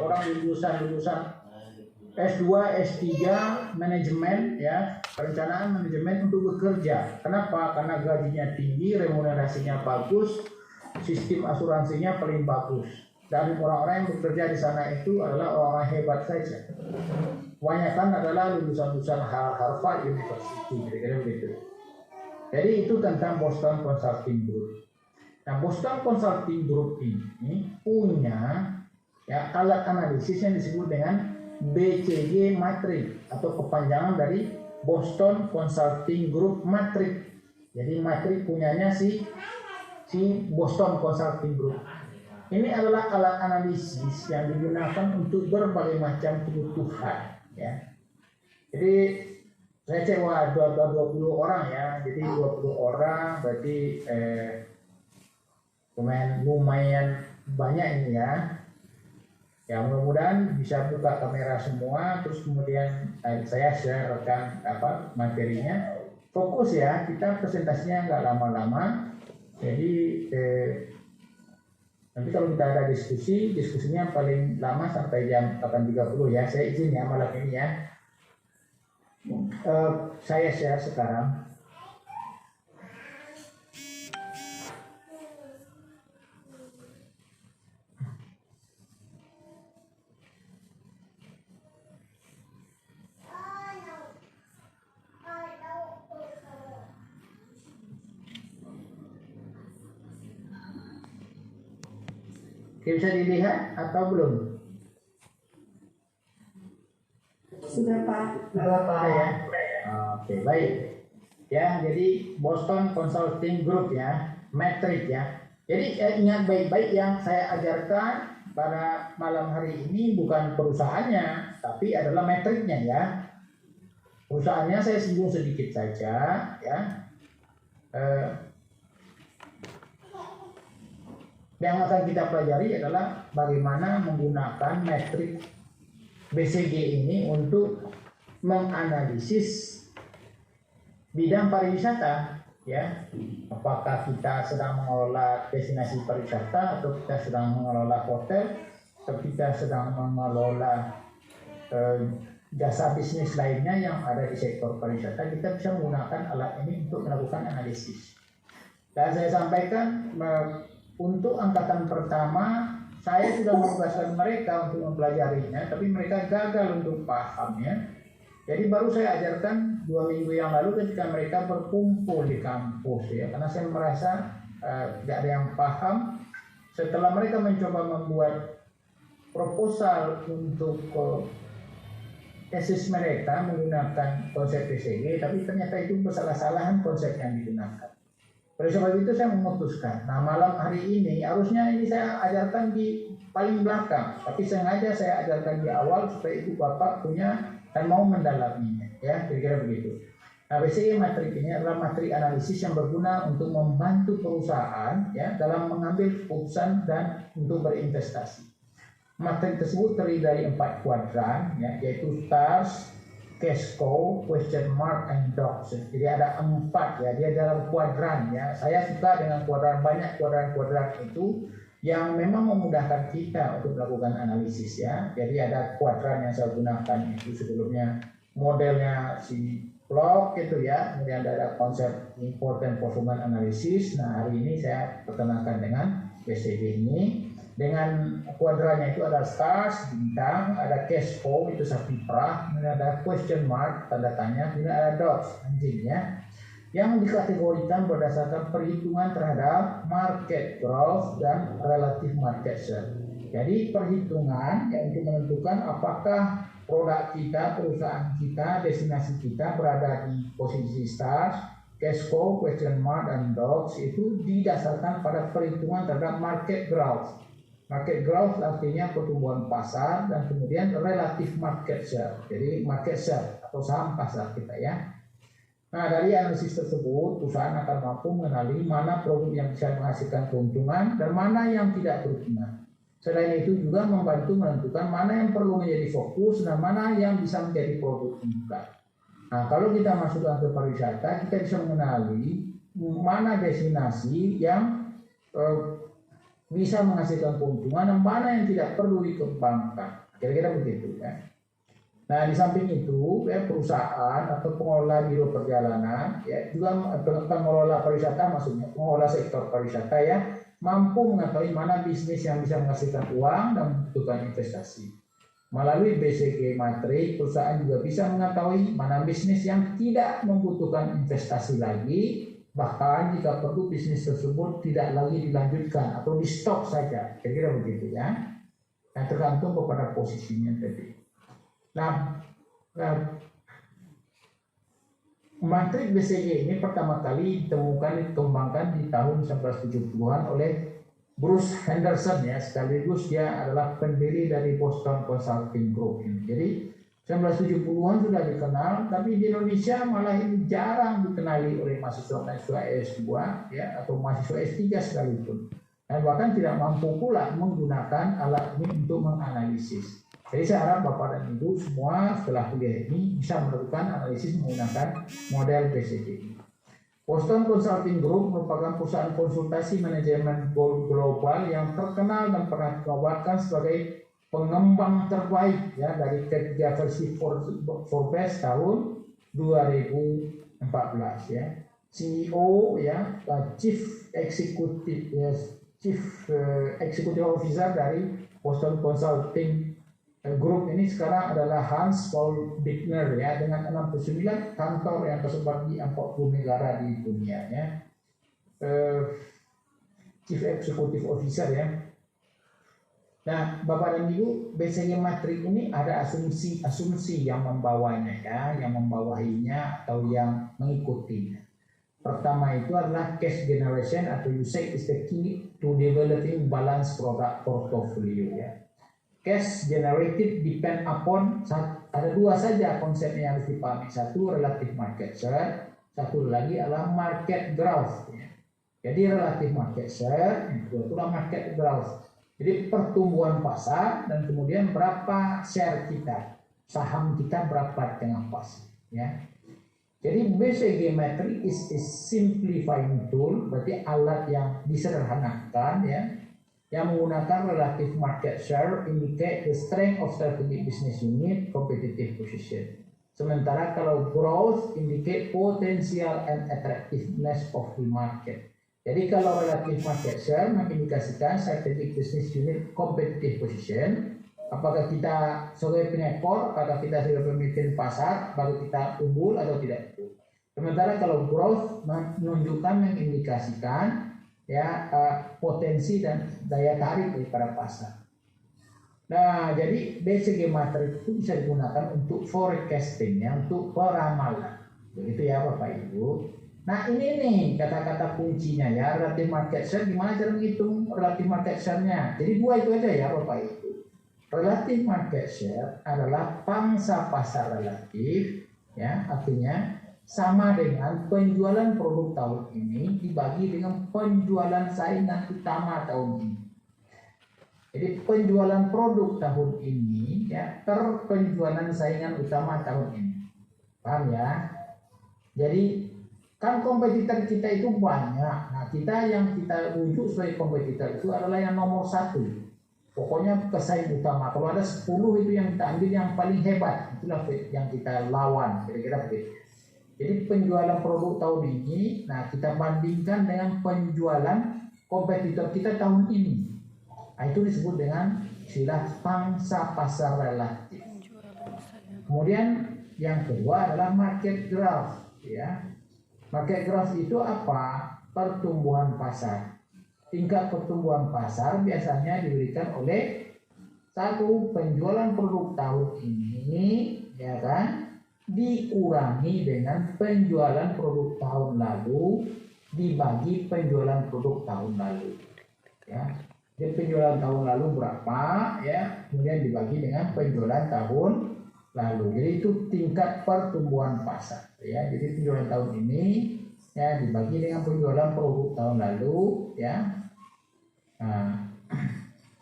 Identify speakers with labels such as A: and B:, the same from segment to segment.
A: orang lulusan S2, S3 manajemen ya, perencanaan manajemen untuk bekerja. Kenapa? Karena gajinya tinggi, remunerasinya bagus, sistem asuransinya paling bagus. Dan orang-orang yang bekerja di sana itu adalah orang-orang hebat saja. Kebanyakan adalah lulusan-lulusan Harvard University, kira-kira begitu. Jadi itu tentang Boston Consulting Group. Nah, Boston Consulting Group ini punya ya alat analisis yang disebut dengan BCG Matrix atau kepanjangan dari Boston Consulting Group Matrix. Jadi Matrix punyanya si Boston Consulting Group. Ini adalah alat analisis yang digunakan untuk berbagai macam kebutuhan ya. Jadi saya sewa 20 orang ya. Jadi 20 orang berarti lumayan banyak ini ya. Ya mudah-mudahan bisa buka kamera semua, terus kemudian saya sharekan materinya. Fokus ya, kita presentasinya nggak lama-lama. Jadi nanti kalau kita ada diskusinya paling lama sampai jam 8.30 ya. Saya izin ya malam ini ya. Saya share sekarang. Bisa dilihat atau belum?
B: Sudah Pak.
A: Sudah Pak ya. Oke, baik. Ya, jadi Boston Consulting Group ya, Matrix ya. Jadi ingat baik-baik yang saya ajarkan pada malam hari ini bukan perusahaannya, tapi adalah matrixnya ya. Perusahaannya saya singgung sedikit saja ya. Yang akan kita pelajari adalah bagaimana menggunakan matriks BCG ini untuk menganalisis bidang pariwisata ya. Apakah kita sedang mengelola destinasi pariwisata atau kita sedang mengelola hotel atau kita sedang mengelola jasa bisnis lainnya yang ada di sektor pariwisata, kita bisa menggunakan alat ini untuk melakukan analisis. Dan saya sampaikan untuk angkatan pertama, saya sudah menugaskan mereka untuk mempelajarinya, tapi mereka gagal untuk pahamnya. Jadi baru saya ajarkan 2 minggu yang lalu ketika mereka berkumpul di kampus ya, karena saya merasa tidak ada yang paham. Setelah mereka mencoba membuat proposal untuk tesis mereka menggunakan konsep BCG, tapi ternyata itu bersalah-salahan konsep yang digunakan. Oleh sebab itu saya memutuskan, nah malam hari ini harusnya ini saya ajarkan di paling belakang, tapi sengaja saya ajarkan di awal supaya ibu bapak punya dan mau mendalaminya, ya kira-kira begitu. Nah BCG Matrix ini adalah materi analisis yang berguna untuk membantu perusahaan ya dalam mengambil keputusan dan untuk berinvestasi. Materi tersebut terdiri dari 4 kuadran, ya, yaitu stars, cash cow, question mark, and dots. Jadi ada 4 ya, dia dalam kuadran ya. Saya suka dengan kuadran, banyak kuadran-kuadran itu yang memang memudahkan kita untuk melakukan analisis ya. Jadi ada kuadran yang saya gunakan itu sebelumnya modelnya si Block gitu ya. Kemudian ada konsep important performance analysis. Nah hari ini saya perkenalkan dengan BCG ini. Dengan kuadrannya itu ada stars, bintang, ada cash cow, itu sapi perah, kemudian ada question mark, tanda tanya, kemudian ada dots, anjing ya, yang dikategorikan berdasarkan perhitungan terhadap market growth dan relative market share. Jadi perhitungan yang untuk menentukan apakah produk kita, perusahaan kita, destinasi kita berada di posisi stars, cash cow, question mark, dan dots itu didasarkan pada perhitungan terhadap market growth. Market growth artinya pertumbuhan pasar dan kemudian relative market share. Jadi market share atau saham pasar kita ya. Nah dari analisis tersebut perusahaan akan mampu mengenali mana produk yang bisa menghasilkan keuntungan dan mana yang tidak berguna. Selain itu juga membantu menentukan mana yang perlu menjadi fokus dan mana yang bisa menjadi produk unggulan. Nah kalau kita masukkan ke pariwisata kita bisa mengenali mana destinasi yang bisa menghasilkan keuntungan dan mana yang tidak perlu dikembangkan. Kira-kira begitu ya. Nah, di samping itu ya, perusahaan atau pengelola biro perjalanan ya juga pengelola pariwisata, maksudnya pengelola sektor pariwisata ya, mampu mengetahui mana bisnis yang bisa menghasilkan uang dan membutuhkan investasi. Melalui BCG Matrix, perusahaan juga bisa mengetahui mana bisnis yang tidak membutuhkan investasi lagi, bahkan jika perlu bisnis tersebut tidak lagi dilanjutkan atau di stop saja. Kira-kira begitu ya. Yang tergantung kepada posisinya tadi. Nah, matrik BCG ini pertama kali dikembangkan di tahun 1970-an oleh Bruce Henderson ya, sekaligus dia adalah pendiri dari Boston Consulting Group ini. Jadi 1970-an sudah dikenal, tapi di Indonesia malah ini jarang dikenali oleh mahasiswa S2 ya, atau mahasiswa S3 sekalipun. Dan bahkan tidak mampu pula menggunakan alat ini untuk menganalisis. Jadi saya harap Bapak dan Ibu semua setelah kuliah ini bisa melakukan analisis menggunakan model BCG. Boston Consulting Group merupakan perusahaan konsultasi manajemen global yang terkenal dan pernah dinobatkan sebagai pengembang terbaik ya dari ketiga versi Forbes tahun 2014 ya. CEO ya, Chief Executive Officer dari Boston Consulting Group ini sekarang adalah Hans Paul Bittner ya, dengan 69 kantor yang tersebar di 40 negara di dunia ya. Chief Executive Officer ya. Nah, Bapak dan Ibu, BCG Matrix ini ada asumsi yang membawanya ya, yang membawahinya atau yang mengikutinya. Pertama itu adalah cash generation atau usage is the key to developing balanced product portfolio ya. Cash generated depend upon, ada dua saja konsepnya yang harus dipahami. Satu relative market share, satu lagi adalah market growth ya. Jadi relative market share, yang kedua itulah market growth. Jadi pertumbuhan pasar dan kemudian berapa share kita, saham kita berapa tengah pasar ya. Jadi BCG Matrix is simplifying tool, berarti alat yang disederhanakan ya, yang menggunakan relative market share indicate the strength of strategic business unit, competitive position. Sementara kalau growth indicate potential and attractiveness of the market. Jadi kalau relative market share mengindikasikan strategic business unit, competitive position. Apakah kita sebagai pengekor, apakah kita sebagai pemimpin pasar, baru kita unggul atau tidak unggul. Sementara kalau growth menunjukkan, mengindikasikan ya potensi dan daya tarik daripada pasar. Nah, jadi BCG Matrix itu bisa digunakan untuk forecasting ya, untuk peramalan. Begitu ya Bapak Ibu. Nah, ini nih kata-kata kuncinya ya, relative market share. Gimana cara menghitung relative market share-nya? Jadi dua itu aja ya Bapak Ibu. Relative market share adalah pangsa pasar relatif ya, artinya sama dengan penjualan produk tahun ini dibagi dengan penjualan saingan utama tahun ini. Jadi penjualan produk tahun ini ya per penjualan saingan utama tahun ini. Paham ya? Jadi kan kompetitor kita itu banyak. Nah, yang kita rujuk sebagai kompetitor itu adalah yang nomor 1. Pokoknya pesaing utama. Kalau ada 10 itu yang kita ambil yang paling hebat. Itulah yang kita lawan. Kira-kira begitu. Jadi penjualan produk tahun ini, nah kita bandingkan dengan penjualan kompetitor kita tahun ini. Nah, itu disebut dengan istilah pangsa pasar relatif. Kemudian yang kedua adalah market growth. Ya, market growth itu apa? Pertumbuhan pasar. Tingkat pertumbuhan pasar biasanya diberikan oleh satu penjualan produk tahun ini, ya kan? Dikurangi dengan penjualan produk tahun lalu dibagi penjualan produk tahun lalu ya. Jadi penjualan tahun lalu berapa ya, kemudian dibagi dengan penjualan tahun lalu. Jadi itu tingkat pertumbuhan pasar ya. Jadi penjualan tahun ini ya dibagi dengan penjualan produk tahun lalu ya. Nah,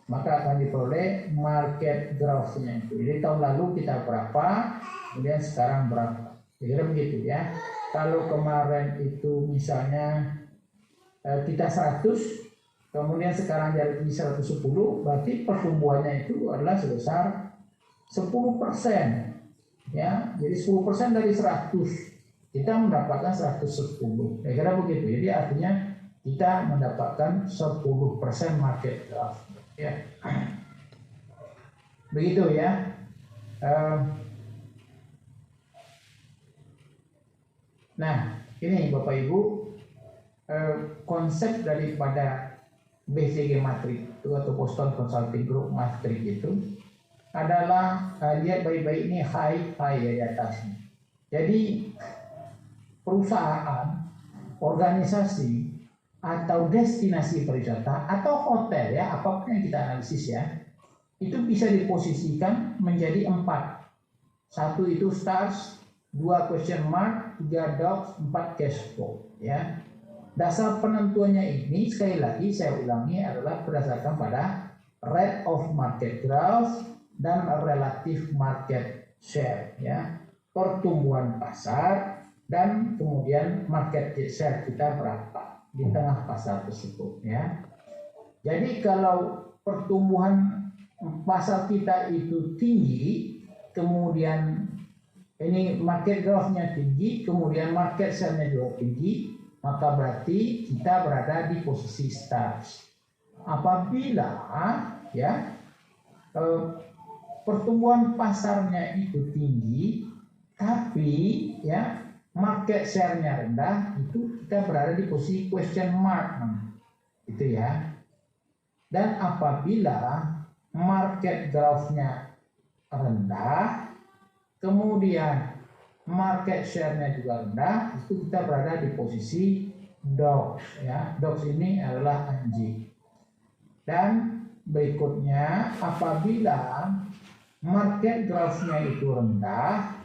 A: maka akan diperoleh market growth-nya itu. Jadi tahun lalu kita berapa, kemudian sekarang berapa. Kira-kira begitu ya. Kalau kemarin itu misalnya kita 100, kemudian sekarang jadi 110, berarti pertumbuhannya itu adalah sebesar 10%. Ya, jadi 10% dari 100 kita mendapatkan 110. Kira-kira begitu. Jadi artinya kita mendapatkan 10% market growth. Ya. Begitu ya. Nah, ini Bapak Ibu, konsep daripada BCG Matrix itu atau Boston Consulting Group Matrix itu adalah, lihat baik-baik ini high ya di atasnya. Jadi perusahaan, organisasi atau destinasi pariwisata atau hotel ya, apapun yang kita analisis ya, itu bisa diposisikan menjadi 4. 1 itu stars, 2 question mark, 3 dots, 4 cash flow ya. Dasar penentuannya ini sekali lagi saya ulangi adalah berdasarkan pada rate of market growth dan relative market share ya, pertumbuhan pasar dan kemudian market share kita berapa di tengah pasar tersebut ya. Jadi kalau pertumbuhan pasar kita itu tinggi, kemudian ini market growth-nya tinggi, kemudian market share-nya juga tinggi, maka berarti kita berada di posisi stars. Apabila ya pertumbuhan pasarnya itu tinggi, tapi ya market share-nya rendah, itu kita berada di posisi question mark, gitu ya. Dan apabila market growth-nya rendah, kemudian market share-nya juga rendah, itu kita berada di posisi dogs ya. Dogs ini adalah anjing. Dan berikutnya, apabila market growth-nya itu rendah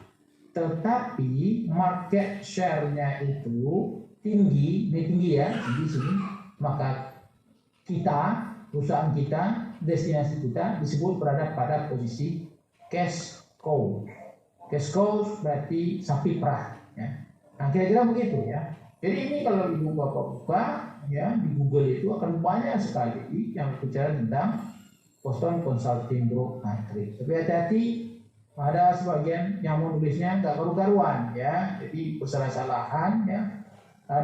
A: tetapi market share-nya itu tinggi, ini tinggi ya, tinggi sini, maka kita, perusahaan kita, destinasi kita disebut berada pada posisi cash cow. Cash cow berarti sapi perah ya. Nah, kira-kira begitu ya. Jadi ini kalau Ibu Bapak buka ya di Google itu akan banyak sekali yang bicara tentang Boston Consulting Group Matrix. Tapi hati-hati, ada sebagian yang menulisnya nggak karu-karuan ya. Jadi bersalah-salahan ya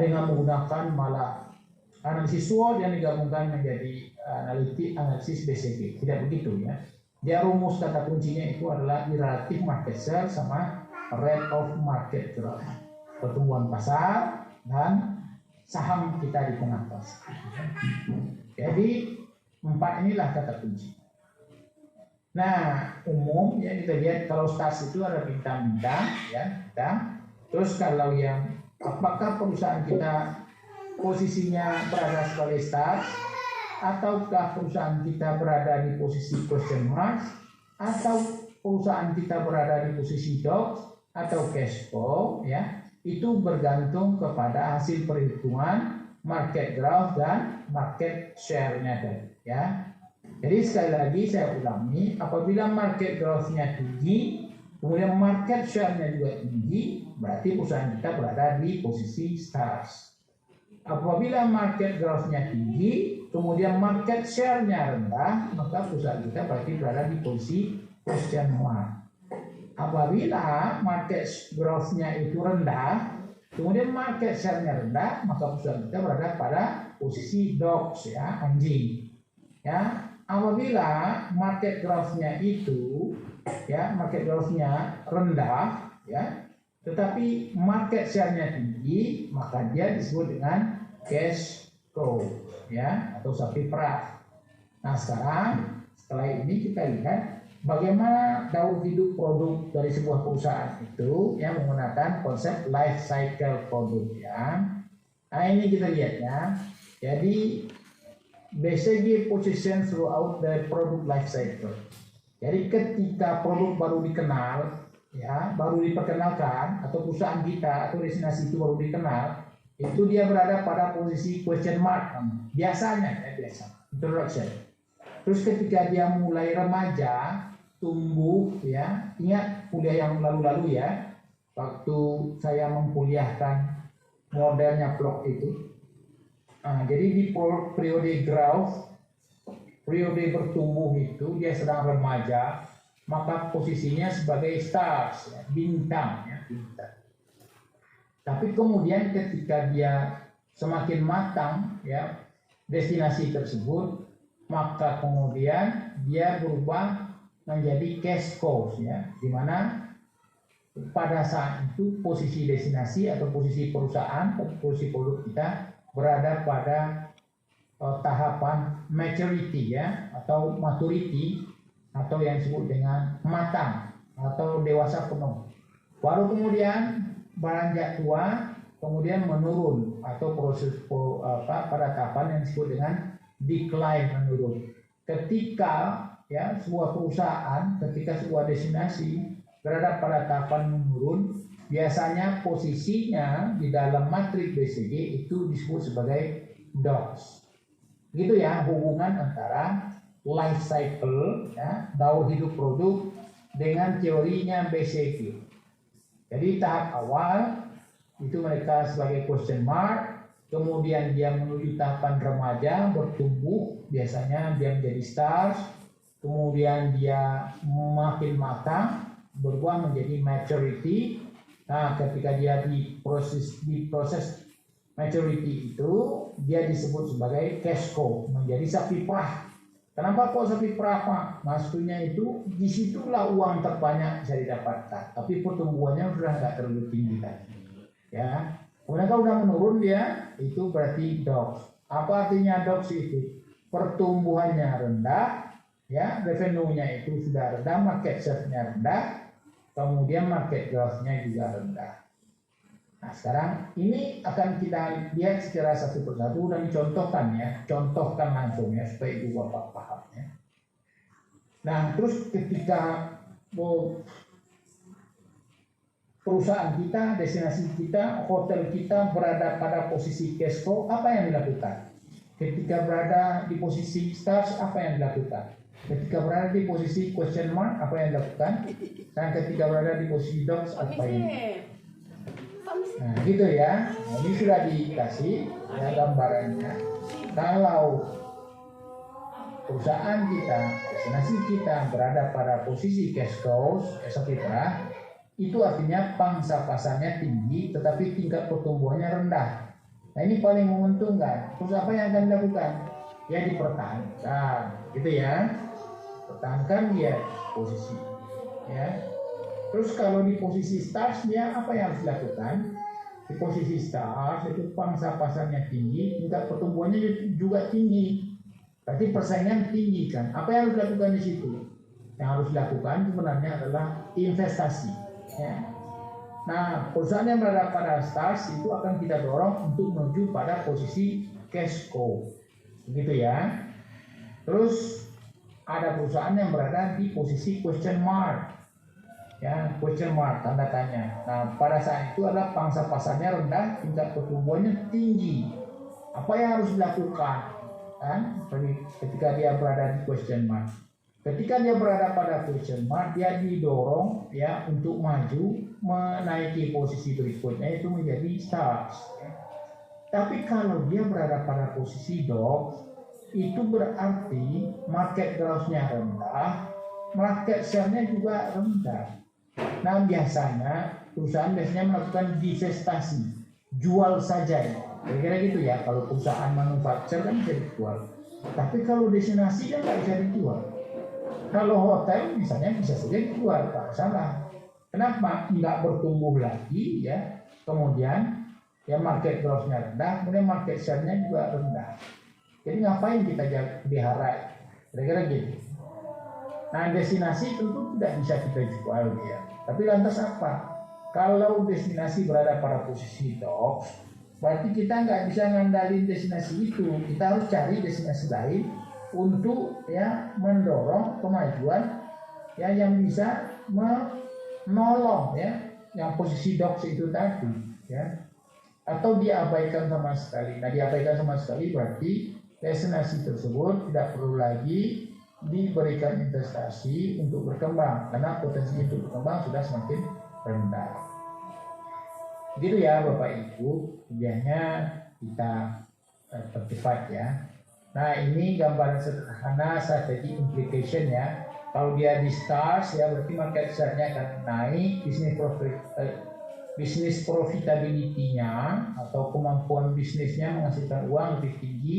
A: dengan menggunakan malah analisis SWOT yang digabungkan menjadi analisis BCG. Tidak begitu ya. Dia rumus kata kuncinya itu adalah relative market share sama rate of market growth. Pertumbuhan pasar dan saham kita di tengah pasar. Jadi 4 inilah kata kunci. Nah, umum ya kita lihat kalau stars itu ada bintang-bintang ya, bintang. Terus kalau yang apakah perusahaan kita posisinya berada sebagai stars, ataukah perusahaan kita berada di posisi question mark, atau perusahaan kita berada di posisi dogs atau cash flow ya, itu bergantung kepada hasil perhitungan market growth dan market share-nya tadi ya. Jadi sekali lagi saya ulangi, apabila market growth-nya tinggi, kemudian market share-nya juga tinggi, berarti perusahaan kita berada di posisi stars. Apabila market growth-nya tinggi, kemudian market share-nya rendah, maka perusahaan kita berarti berada di posisi question mark. Apabila market growth-nya itu rendah, kemudian market share-nya rendah, maka perusahaan kita berada pada posisi dogs ya, anjing. Ya, apabila market growth-nya itu ya, market growth-nya rendah ya, tetapi market share-nya tinggi, maka dia disebut dengan cash cow ya, atau sapi perah. Nah, setelah ini kita lihat bagaimana daur hidup produk dari sebuah perusahaan itu yang menggunakan konsep life cycle produk ya. Nah, ini kita lihat ya. Jadi BCG position throughout the product life cycle. Jadi ketika produk baru dikenal ya, baru diperkenalkan, atau perusahaan kita atau destinasi itu baru dikenal, itu dia berada pada posisi question mark biasanya ya, biasa introduction. Terus ketika dia mulai remaja, tumbuh ya, ingat kuliah yang lalu-lalu ya, waktu saya memkuliahkan modelnya blog itu, Jadi di periode growth, periode bertumbuh itu dia sedang remaja, maka posisinya sebagai stars, ya, bintang, ya, bintang. Tapi kemudian ketika dia semakin matang, ya, destinasi tersebut, maka kemudian dia berubah menjadi cash cows, ya, di mana pada saat itu posisi destinasi atau posisi perusahaan atau posisi produk kita berada pada tahapan maturity, ya, atau maturity, atau yang disebut dengan matang atau dewasa penuh. Baru kemudian beranjak tua, kemudian menurun atau proses pada tahapan yang disebut dengan decline, menurun. Ketika, ya, sebuah perusahaan, ketika sebuah destinasi berada pada tahapan menurun, biasanya posisinya di dalam matriks BCG itu disebut sebagai DOCS. Gitu ya, hubungan antara life cycle, ya, daur hidup produk dengan teorinya BCG. Jadi tahap awal itu mereka sebagai question mark, kemudian dia menuju tahapan remaja, bertumbuh, biasanya dia menjadi stars, kemudian dia makin matang, berubah menjadi maturity. Nah, ketika dia di proses maturity itu, dia disebut sebagai cash cow, menjadi sapi perah. Kenapa kok sapi perah, Pak? Maksudnya itu disitulah uang terbanyak bisa didapatkan, tapi pertumbuhannya sudah nggak terlalu tinggi tadi, ya. Kemudian kalau udah menurun dia, itu berarti DOCS. Apa artinya DOCS itu? Pertumbuhannya rendah, ya, revenue-nya itu sudah rendah, market share-nya rendah, kemudian market growth-nya juga rendah. Nah, sekarang ini akan kita lihat secara satu persatu dan dicontohkan, ya, contohkan langsung, ya, supaya ibu bapak paham, ya. Nah, terus ketika perusahaan kita, destinasi kita, hotel kita berada pada posisi cash flow, apa yang dilakukan? Ketika berada di posisi stars, apa yang dilakukan? Ketika berada di posisi question mark, apa yang dilakukan? Dan ketika berada di posisi dots, apa yang dilakukan? Nah, gitu ya. Nah, ini sudah dikasih, ya, gambarannya. Kalau perusahaan kita, destinasi kita berada pada posisi cash cows, sapi perah, itu artinya pangsa pasarnya tinggi, tetapi tingkat pertumbuhannya rendah. Nah, ini paling menguntungkan. Terus apa yang akan dilakukan? Ya, dipertahankan, gitu ya. Pertahankan dia posisi, ya. Terus kalau di posisi stars, dia apa yang harus dilakukan? Di posisi stars itu pangsa pasarnya tinggi, tingkat pertumbuhannya juga tinggi. Berarti persaingan tinggi kan? Apa yang harus dilakukan di situ? Yang harus dilakukan sebenarnya adalah investasi, ya. Nah, perusahaan yang berada pada stars itu akan kita dorong untuk menuju pada posisi cash cow, gitu ya. Terus ada perusahaan yang berada di posisi question mark, ya, question mark, tanda tanya. Nah, pada saat itu adalah pangsa pasarnya rendah, tingkat pertumbuhannya tinggi. Apa yang harus dilakukan? Kan? Ketika dia berada di question mark, ketika dia berada pada question mark, dia didorong, ya, untuk maju menaiki posisi berikutnya, itu menjadi stars. Tapi kalau dia berada pada posisi DOCS, itu berarti market growth-nya rendah, market share-nya juga rendah. Nah, biasanya perusahaan melakukan divestasi, jual saja, ya. Kira-kira gitu ya. Kalau perusahaan manufaktur kan bisa dijual, tapi kalau destinasi kan nggak bisa dijual. Kalau hotel misalnya bisa saja dijual, tak salah. Kenapa? Nggak bertumbuh lagi, ya. Kemudian, ya, market growth-nya rendah, kemudian market share-nya juga rendah. Jadi ngapain kita pelihara? Kira-kira gitu. Nah, destinasi tentu tidak bisa kita jual, ya. Tapi lantas apa? Kalau destinasi berada pada posisi DOCS, berarti kita nggak bisa ngandalin destinasi itu. Kita harus cari destinasi lain untuk, ya, mendorong kemajuan, ya, yang bisa menolong, ya, yang posisi DOCS itu tadi, ya. Atau diabaikan sama sekali. Nah, diabaikan sama sekali berarti destinasi tersebut tidak perlu lagi diberikan investasi untuk berkembang, karena potensi untuk berkembang sudah semakin rendah. Gitu ya Bapak Ibu, ideanya kita tercepat ya. Nah ini gambaran sederhana strategi implication ya. Kalau dia di stars ya berarti market share-nya akan naik, bisnis profitability-nya atau kemampuan bisnisnya menghasilkan uang lebih tinggi,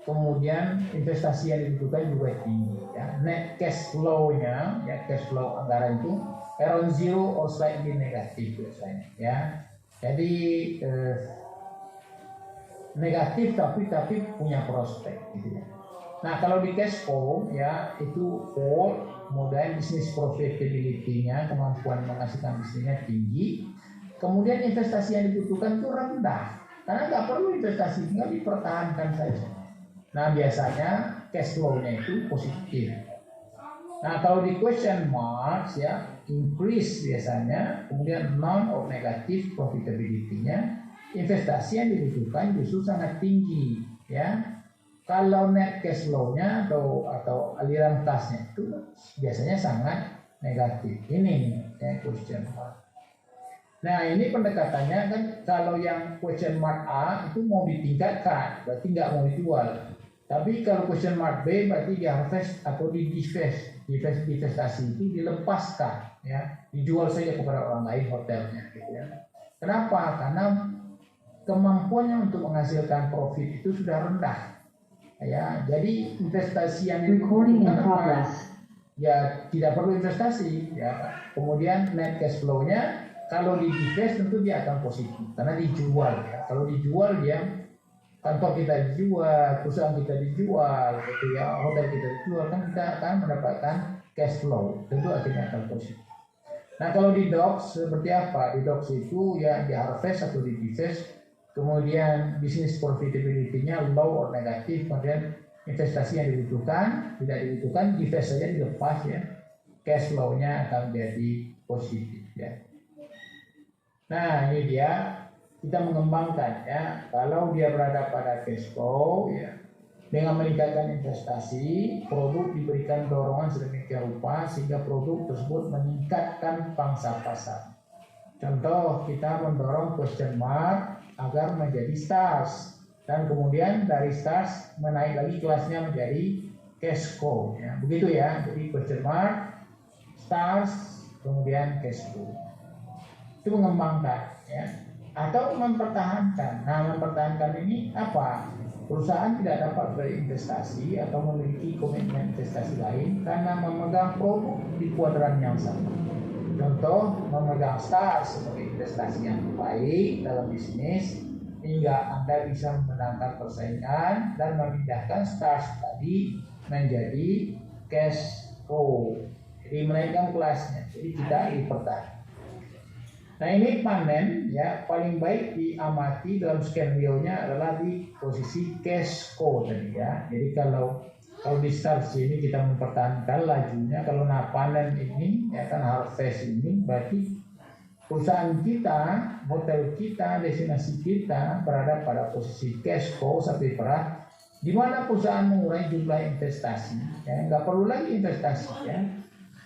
A: kemudian investasi yang dibutuhkan juga tinggi ya. Net cash flow-nya ya, cash flow anggaran itu around zero or slightly negatif biasanya ya. Jadi negatif tapi punya prospek gitu ya. Nah kalau di cash flow ya itu kemudian bisnis profitability-nya, kemampuan menghasilkan bisnisnya tinggi, kemudian investasi yang dibutuhkan itu rendah karena nggak perlu investasi, tinggal dipertahankan saja. Nah biasanya cash flow-nya itu positif. Nah kalau di question marks ya increase biasanya, kemudian non or negatif profitability-nya, investasi yang dibutuhkan justru sangat tinggi ya. Kalau net cash flow-nya atau aliran kasnya itu biasanya sangat negatif. Ini ya question mark. Nah ini pendekatannya kan, kalau yang question mark A itu mau ditingkatkan, berarti nggak mau dijual. Tapi kalau question mark B berarti di harvest atau di divestasi itu dilepaskan ya, dijual saja kepada orang lain hotelnya gitu ya. Kenapa? Karena kemampuannya untuk menghasilkan profit itu sudah rendah ya. Jadi investasi yang dibutuhkan ya tidak perlu investasi ya. Kemudian net cash flow-nya kalau di divest tentu dia akan positif karena dijual ya. Kalau dijual dia, kantor kita dijual, perusahaan kita dijual gitu ya, hotel kita dijual, kan kita akan mendapatkan cash flow, tentu akhirnya akan positif. Nah kalau di docs seperti apa? Di docs itu ya di harvest atau di divest, kemudian bisnis profitability-nya low or negatif, kemudian investasi yang dibutuhkan tidak dibutuhkan, divest saja dilepas ya, cash flow-nya akan menjadi positif ya. Nah ini dia, kita mengembangkan ya, kalau dia berada pada cash flow ya, dengan meningkatkan investasi, produk diberikan dorongan sedemikian rupa sehingga produk tersebut meningkatkan pangsa pasar. Contoh, kita mendorong question mark agar menjadi stars, dan kemudian dari stars menaik lagi kelasnya menjadi cash cow ya. Begitu ya, jadi question mark, stars, kemudian cash cow. Itu mengembangkan ya, atau mempertahankan. Nah mempertahankan ini apa? Perusahaan tidak dapat berinvestasi atau memiliki komitmen investasi lain karena memegang produk di kuadran yang sama. Contoh, memegang stars sebagai investasi yang baik dalam bisnis hingga Anda bisa memenangkan persaingan dan memindahkan stars tadi menjadi cash cow, jadi menaikkan kelasnya, jadi tidak dipertahankan. Nah ini panen ya, paling baik diamati dalam skenario-nya adalah di posisi cash cow tadi ya. Jadi kalau di start ini kita mempertahankan lajunya, kalau panen ini ya kan, harvest ini berarti perusahaan kita, hotel kita, destinasi kita berada pada posisi cash cow sapi perah, di mana perusahaan mengurangi jumlah investasi ya, nggak perlu lagi investasi ya,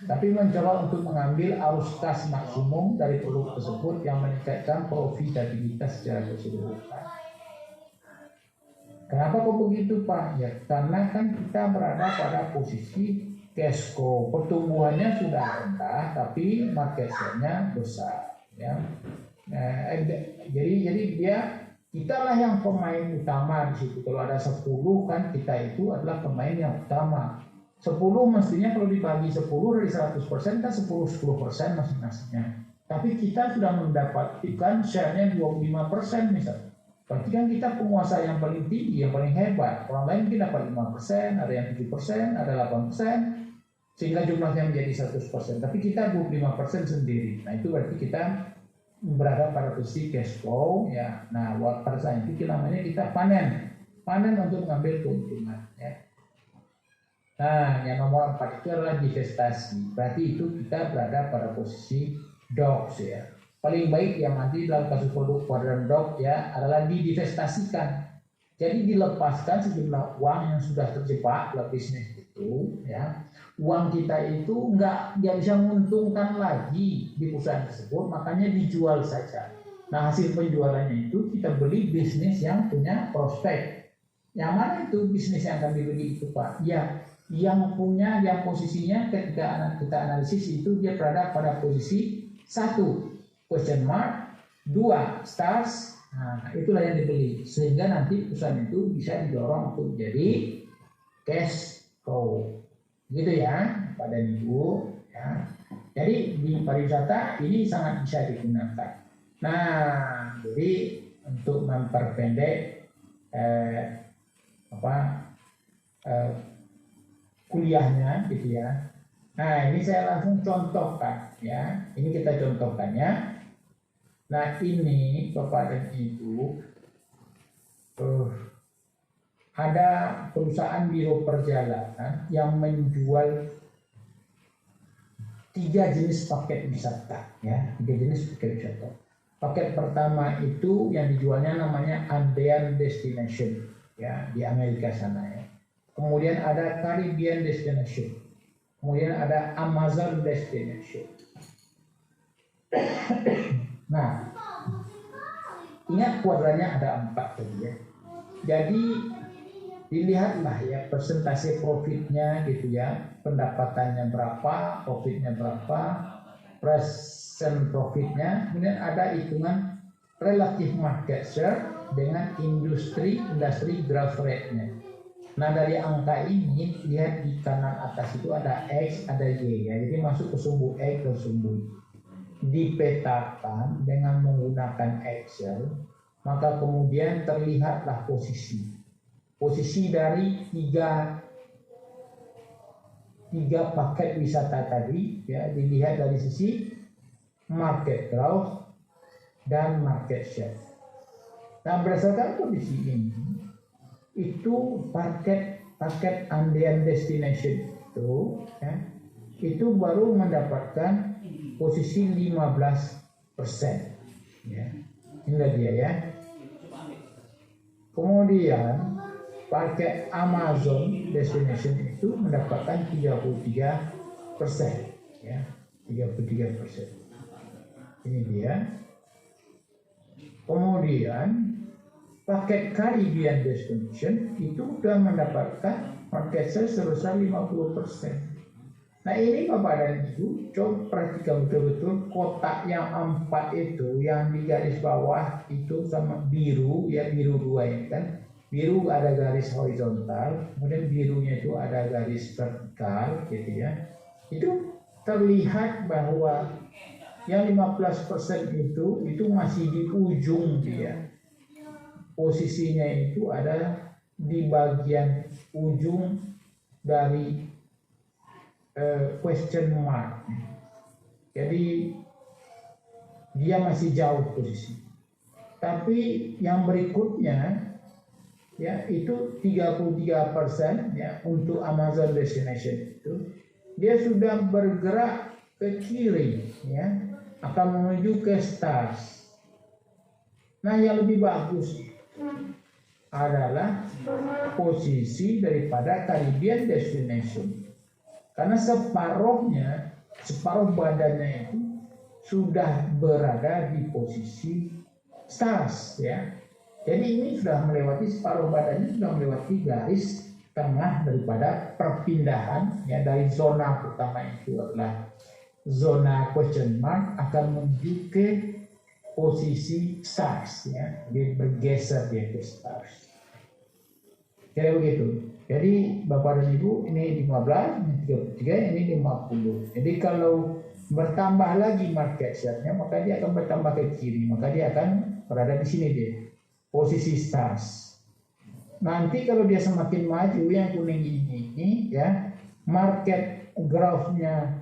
A: tapi mencoba untuk mengambil arus kas maksimum dari produk tersebut yang meningkatkan profitabilitas secara keseluruhan. Kenapa kok begitu Pak? Ya karena kan kita berada pada posisi cash cow, pertumbuhannya sudah rendah tapi market share-nya besar ya. Jadi kita lah yang pemain utama di situ. Kalau ada 10 kan kita itu adalah pemain yang utama. 10 mestinya kalau dibagi 10 dari 100% kan 10% masing-masingnya. Tapi kita sudah mendapatkan share-nya 25% misalnya. Berarti kan kita penguasa yang paling tinggi, yang paling hebat. Orang lain mungkin dapat 5%, ada yang 7%, ada 8%, sehingga jumlahnya menjadi 100%. Tapi kita 25% sendiri. Nah itu berarti kita berada pada posisi cash flow ya. Nah pada saat itu namanya kita panen untuk mengambil keuntungan ya. Nah yang nomor 4 itu adalah divestasi. Berarti itu kita berada pada posisi dogs ya. Paling baik yang nanti dalam kasus produk kuadran dog ya adalah didivestasikan. Jadi dilepaskan sejumlah uang yang sudah terjebak dalam bisnis itu ya. Uang kita itu nggak bisa menguntungkan lagi di perusahaan tersebut, makanya dijual saja. Nah hasil penjualannya itu kita beli bisnis yang punya prospek. Yang mana itu bisnis yang akan dibeli itu Pak? Ya, yang punya, yang posisinya ketika kita analisis itu dia berada pada posisi 1 question mark, 2 stars. Nah, itulah yang dibeli sehingga nanti perusahaan itu bisa didorong untuk jadi cash flow. Gitu ya, Pak dan Ibu ya. Jadi di pariwisata ini sangat bisa digunakan. Nah, jadi untuk memperpendek kuliahnya gitu ya. Nah, ini saya langsung contohkan ya. Ini kita contohkannya. Nah, ini Bapak dan Ibu ada perusahaan biro perjalanan yang menjual 3 jenis paket wisata ya, 3 jenis paket wisata. Paket pertama itu yang dijualnya namanya Andean Destination ya, di Amerika sana ya. Kemudian ada Caribbean Destination. Kemudian ada Amazon Destination. Nah, ingat kuadrannya ada 4 tadi ya. Jadi dilihatlah ya persentase profitnya gitu ya, pendapatannya berapa, profitnya berapa, persen profitnya, kemudian ada hitungan relative market share dengan industri growth rate-nya. Nah, dari angka ini lihat di kanan atas itu ada X, ada Y ya. Jadi masuk ke sumbu X dan sumbu Y. Dipetakan dengan menggunakan Excel, maka kemudian terlihatlah posisi dari tiga paket wisata tadi ya, dilihat dari sisi market growth dan market share. Nah, berdasarkan kondisi ini itu paket Andean Destination itu baru mendapatkan posisi 15% ya. Inilah dia ya. Kemudian paket Amazon Destination itu mendapatkan 33% ya, 33%. Ini dia. Kemudian paket Caribbean Destination itu sudah mendapatkan market share sebesar 50%. Nah, ini Bapak dan Ibu coba perhatikan betul-betul kotak yang 4 itu, yang di garis bawah itu sama biru ya, biru 2 ya kan. Biru ada garis horizontal, kemudian birunya itu ada garis vertikal gitu ya. Itu terlihat bahwa yang 15% itu masih di ujung dia. Posisinya itu ada di bagian ujung dari question mark. Jadi dia masih jauh posisi. Tapi yang berikutnya ya itu 33% ya untuk Amazon Destination itu dia sudah bergerak ke kiri ya, akan menuju ke stars. Nah, yang lebih bagus adalah posisi daripada Caribbean Destination. Karena separuh badannya itu sudah berada di posisi stars ya. Jadi ini sudah melewati separuh badannya, sudah melewati garis tengah daripada perpindahan ya, dari zona pertama itu adalah zona question mark akan menuju ke posisi stars ya. Dia bergeser dia ke stars. Kira begitu. Jadi Bapak dan Ibu ini 15, ini 33, ini 50. Jadi kalau bertambah lagi market share-nya, maka dia akan bertambah ke kiri, maka dia akan berada di sini dia, posisi stars. Nanti kalau dia semakin maju yang kuning ini ya, market growth-nya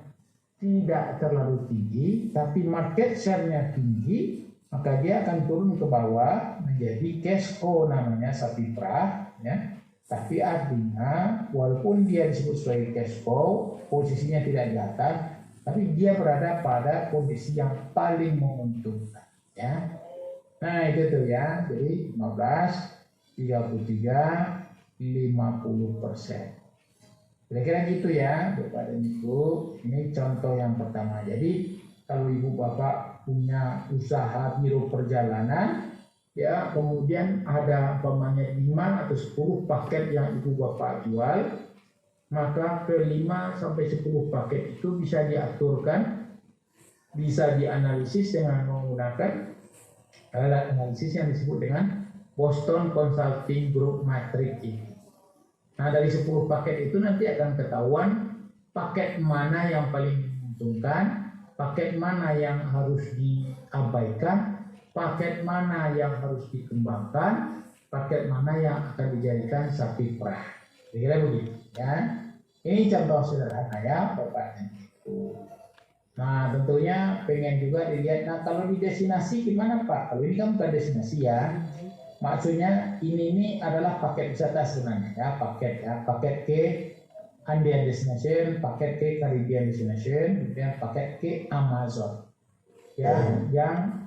A: tidak terlalu tinggi, tapi market share-nya tinggi, maka dia akan turun ke bawah menjadi cash flow namanya sapi perah ya. Tapi artinya walaupun dia disebut sebagai cash flow, posisinya tidak di atas, tapi dia berada pada kondisi yang paling menguntungkan ya. Nah, itu tuh ya. Jadi 15, 33, 50%. Kira-kira gitu ya Bapak dan Ibu. Ini contoh yang pertama. Jadi kalau Ibu Bapak punya usaha biro perjalanan, ya, kemudian ada umpamanya 5 atau 10 paket yang ibu bapak jual, maka ke 5 sampai 10 paket itu bisa diaturkan, bisa dianalisis dengan menggunakan alat analisis yang disebut dengan Boston Consulting Group Matrix ini. Nah, dari 10 paket itu nanti akan ketahuan paket mana yang paling menguntungkan, paket mana yang harus diabaikan, paket mana yang harus dikembangkan, paket mana yang akan dijadikan sapi perah. Kira-kira begitu ya. Ini contoh sederhana ya Bapak dan Ibu. Nah, tentunya pengen juga dilihat, nah kalau di destinasi gimana Pak? Kalau ini kan bukan destinasi ya. Maksudnya ini adalah paket wisata sebenarnya ya, paket ke Andean Destination, paket ke Caribbean Destination, kemudian paket ke Amazon. Ya, yang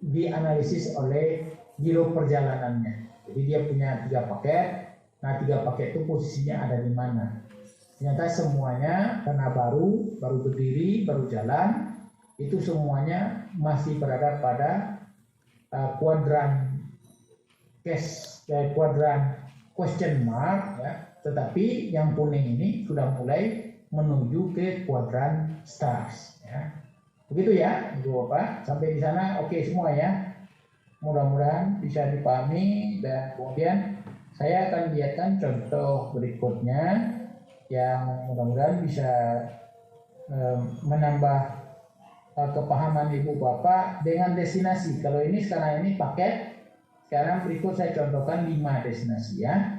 A: dianalisis oleh giro perjalanannya. Jadi dia punya 3 paket. Nah, 3 paket itu posisinya ada di mana? Ternyata semuanya karena baru berdiri, baru jalan, itu semuanya masih berada pada kuadran question mark ya. Tetapi yang kuning ini sudah mulai menuju ke kuadran stars ya. Begitu ya, Ibu Bapak. Sampai di sana oke semua ya. Mudah-mudahan bisa dipahami, dan kemudian saya akan lihatkan contoh berikutnya yang mudah-mudahan bisa menambah kepahaman Ibu Bapak dengan destinasi. Kalau ini sekarang ini paket, sekarang berikut saya contohkan 5 destinasi ya.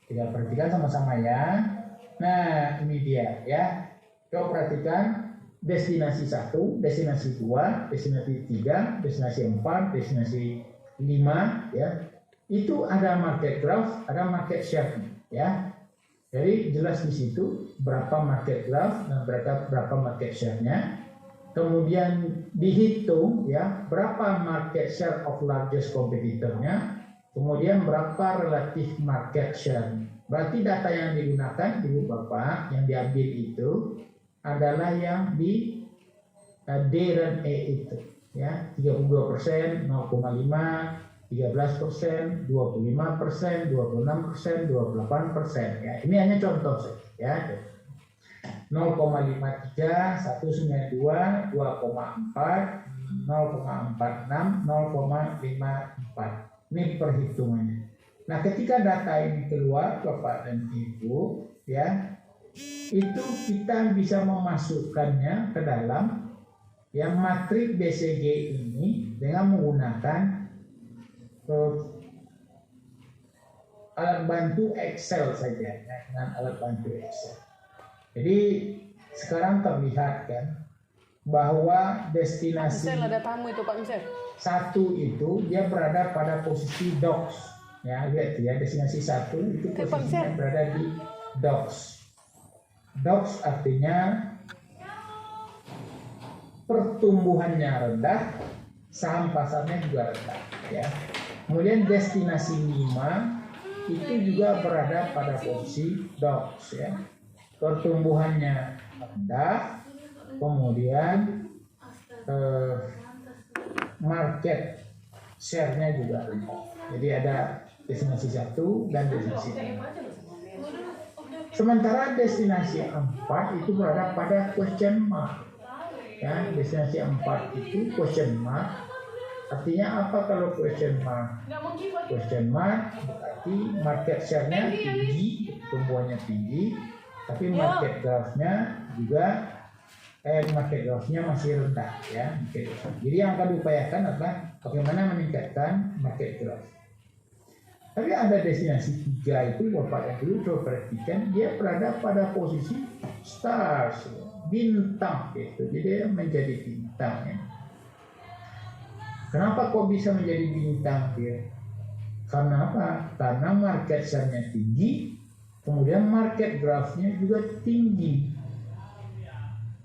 A: Kita perhatikan sama-sama ya. Nah, ini dia ya. Coba perhatikan destinasi 1, destinasi 2, destinasi 3, destinasi 4, destinasi 5 ya. Itu ada market graph, ada market share ya. Jadi jelas di situ berapa market graph dan berapa market share-nya. Kemudian dihitung ya berapa market share of largest competitor-nya. Kemudian berapa relatif market share. Berarti data yang digunakan Ibu Bapak yang diambil itu adalah yang di D dan E itu ya, 32%, 0,5, 13%, 25%, 26%, 28% ya. Ini hanya contoh saja ya. 0,53, 192, 2,4, 0,46, 0,54. Ini perhitungannya. Nah, ketika data ini keluar Bapak dan Ibu ya, itu kita bisa memasukkannya ke dalam yang matriks BCG ini dengan menggunakan alat bantu Excel saja ya, dengan alat bantu Excel. Jadi sekarang terlihat kan bahwa destinasi
C: ada tamu itu Pak Mister.
A: 1 itu dia berada pada posisi DOX ya, lihat ya, destinasi 1 itu posisinya berada di DOX. DOX artinya pertumbuhannya rendah, saham pasarnya juga rendah ya. Kemudian destinasi 5 itu juga berada pada posisi DOX ya. Pertumbuhannya rendah, kemudian market share-nya juga rendah. Jadi ada destinasi 1 dan destinasi 5. Sementara destinasi 4 itu berada pada question mark. Ya, destinasi 4 itu question mark. Artinya apa kalau question mark? Question mark berarti market share-nya tinggi, pertumbuhannya tinggi, tapi market growth-nya juga market growth-nya masih rendah ya. Jadi yang akan diupayakan adalah bagaimana meningkatkan market growth. Tapi ada destinasi 3 itu Bapak yang dulu coba perhatikan, dia berada pada posisi stars, bintang gitu. Jadi dia menjadi bintang ya. Kenapa kok bisa menjadi bintang dia? Karena apa? Karena market share-nya tinggi, kemudian market growth-nya juga tinggi.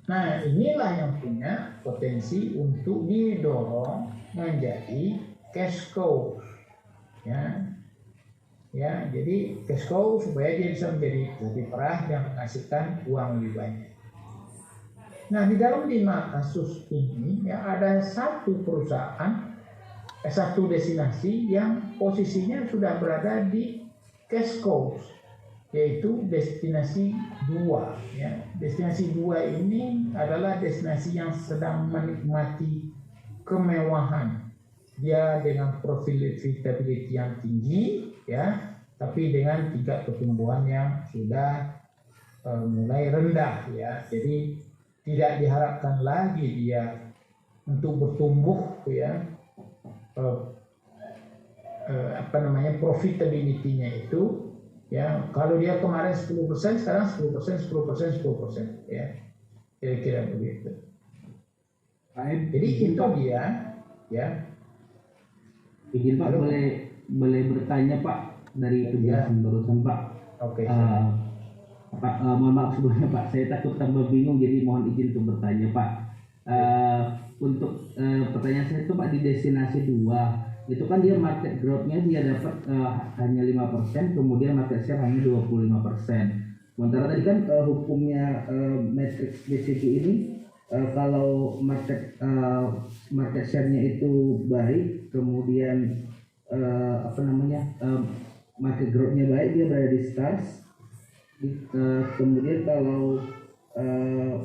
A: Nah, inilah yang punya potensi untuk didorong menjadi cash cow. Ya. Ya, jadi cash cow supaya dia bisa menjadi lebih perah yang menghasilkan uang lebih banyak. Nah, di dalam 5 kasus ini ya ada satu perusahaan satu destinasi yang posisinya sudah berada di cash cow, yaitu destinasi 2 ya. Destinasi 2 ini adalah destinasi yang sedang menikmati kemewahan. Dia dengan profitability yang tinggi ya, tapi dengan tingkat pertumbuhan yang sudah mulai rendah ya. Jadi tidak diharapkan lagi dia untuk bertumbuh ya, profitability-nya itu ya. Kalau dia kemarin 10%, sekarang 10%, ya, kira-kira begitu. Jadi itu dia ya.
C: Izin Pak, boleh bertanya Pak dari penjelasan barusan Pak.
A: Oke.
C: Pak, mohon maaf sebelumnya Pak, saya takut tambah bingung, jadi mohon izin untuk bertanya Pak. Untuk pertanyaan saya itu Pak, di destinasi 2 itu kan dia market growth-nya dia dapat hanya 5%, kemudian market share hanya 25%. Sementara tadi kan hukumnya matrix BCG ini, kalau market share-nya itu baik, kemudian market growth-nya baik, dia berada di stars. Kemudian kalau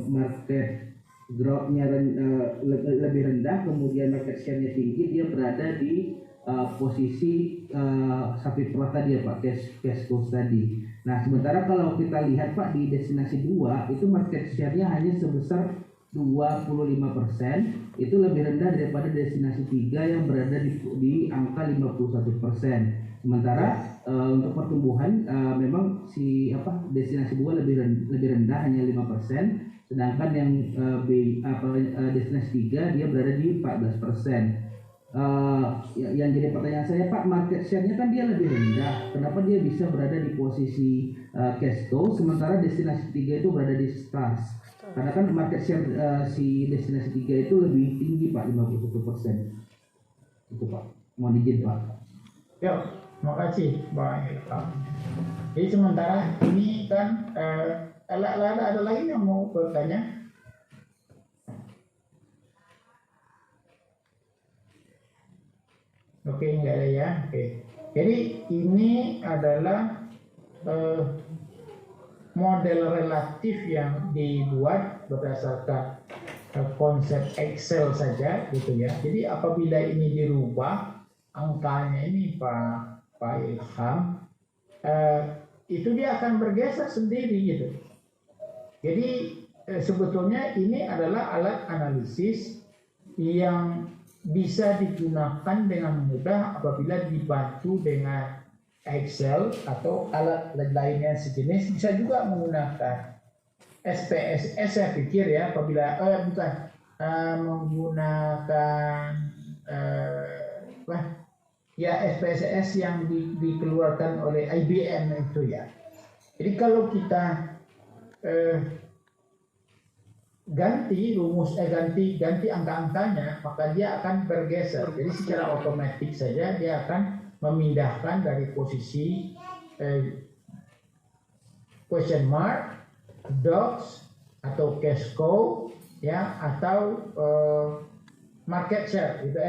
C: market growth-nya lebih rendah, kemudian market share-nya tinggi, dia berada di posisi sapi perah tadi ya Pak, cash cow tadi. Nah, sementara kalau kita lihat Pak, di destinasi 2 itu market share-nya hanya sebesar 25%, itu lebih rendah daripada destinasi 3 yang berada di angka 51%. Sementara untuk pertumbuhan memang destinasi 2 lebih rendah hanya 5%, sedangkan yang destinasi 3 dia berada di 14%. Yang jadi pertanyaan saya Pak, market share-nya kan dia lebih rendah, kenapa dia bisa berada di posisi cash cow sementara destinasi 3 itu berada di stars? Karena kan market share si destinasi 3 itu lebih tinggi Pak, 51%. Itu Pak, mohon izin Pak.
A: Ya, terima kasih Pak Ilham. Jadi sementara ini kan ada lagi yang mau bertanya? Oke, enggak ada ya. Oke. Jadi ini adalah model relatif yang dibuat berdasarkan konsep Excel saja gitu ya. Jadi apabila ini dirubah angkanya ini Pak Ilham, itu dia akan bergeser sendiri gitu. Jadi sebetulnya ini adalah alat analisis yang bisa digunakan dengan mudah apabila dibantu dengan Excel atau alat lainnya sejenis. Bisa juga menggunakan SPSS saya pikir ya, apabila menggunakan SPSS yang dikeluarkan oleh IBM itu ya. Jadi kalau kita ganti angka-angkanya, maka dia akan bergeser. Jadi secara otomatis saja dia akan memindahkan dari posisi question mark, dots atau cash cow ya, atau market share gitu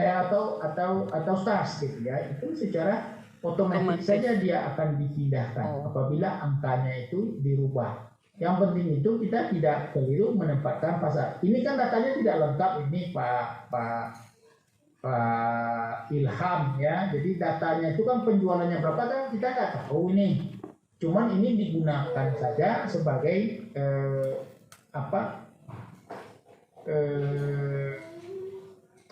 A: atau stars gitu ya. Itu secara otomatis saja dia akan dipindahkan apabila angkanya itu dirubah. Yang penting itu kita tidak keliru menempatkan pasar. Ini kan datanya tidak lengkap ini Pak Ilham ya. Jadi datanya itu kan penjualannya berapa kan kita nggak tahu ini. Cuman ini digunakan saja sebagai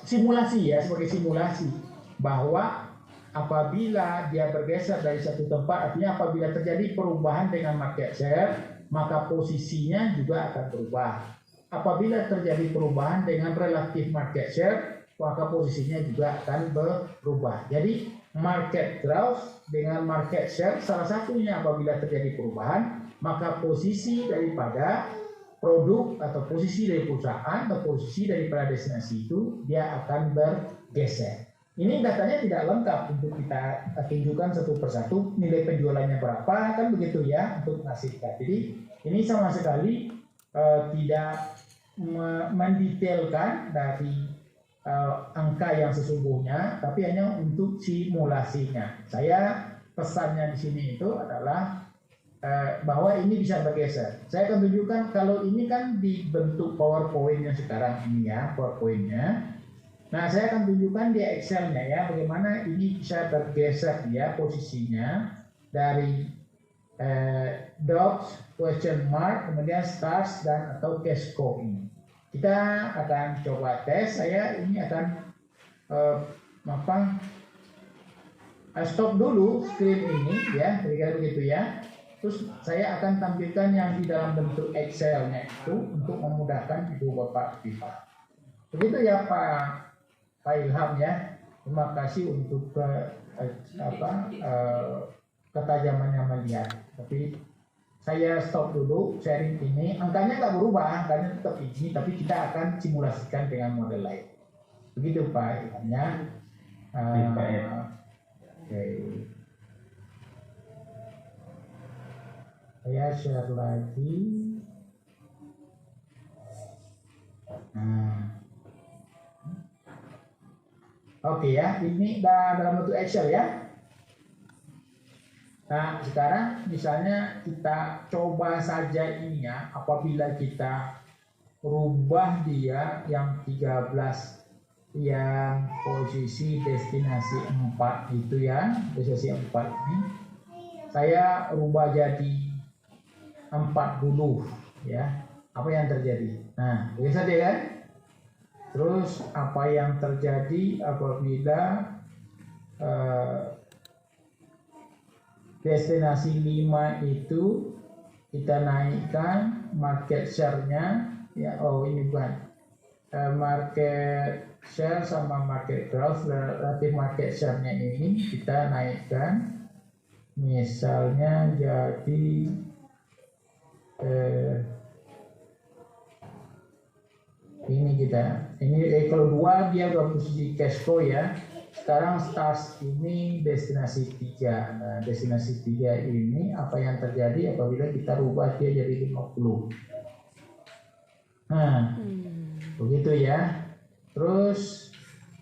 A: simulasi ya, sebagai simulasi bahwa apabila dia bergeser dari satu tempat, artinya apabila terjadi perubahan dengan market share, maka posisinya juga akan berubah. Apabila terjadi perubahan dengan relatif market share, maka posisinya juga akan berubah. Jadi market growth dengan market share salah satunya apabila terjadi perubahan, maka posisi daripada produk atau posisi dari perusahaan atau posisi daripada destinasi itu dia akan bergeser. Ini datanya tidak lengkap untuk kita tunjukkan satu persatu nilai penjualannya berapa kan begitu ya untuk menghasilkan. Jadi ini sama sekali tidak mendetailkan dari angka yang sesungguhnya, tapi hanya untuk simulasinya. Saya pesannya di sini itu adalah bahwa ini bisa bergeser. Saya akan tunjukkan kalau ini kan dibentuk PowerPoint-nya sekarang ini ya, PowerPoint-nya. Nah, saya akan tunjukkan di Excel-nya ya, bagaimana ini bisa bergeser ya posisinya dari dots, question mark, kemudian stars dan atau cash-co ini. Kita akan coba tes. Saya ini akan stop dulu screen ini ya, kira-kira begitu ya. Terus saya akan tampilkan yang di dalam bentuk Excel-nya itu untuk memudahkan Ibu Bapak Viva. Begitu ya Pak Ilham ya. Terima kasih untuk ketajamannya melihat. Tapi saya stop dulu sharing ini. Angkanya nggak berubah, angkanya tetap ini, tapi kita akan simulasikan dengan model lain. Begitu Pak Ilhamnya. Oke. Saya share lagi. Oke ya, ini dalam bentuk Excel ya. Nah, sekarang misalnya kita coba saja ini ya, apabila kita rubah dia yang 13 yang posisi destinasi 4 itu ya, destinasi 4 ini saya rubah jadi 40 ya. Apa yang terjadi? Nah, biasa deh kan? Terus apa yang terjadi apabila destinasi 5 itu kita naikkan market share-nya ya, ini bukan market share sama market growth, relatif market share-nya ini kita naikkan misalnya jadi ini kalau 2 dia udah posisi cash flow ya. Sekarang stars ini destinasi 3. Nah, destinasi 3 ini apa yang terjadi apabila kita rubah dia jadi 50. Nah, begitu ya. Terus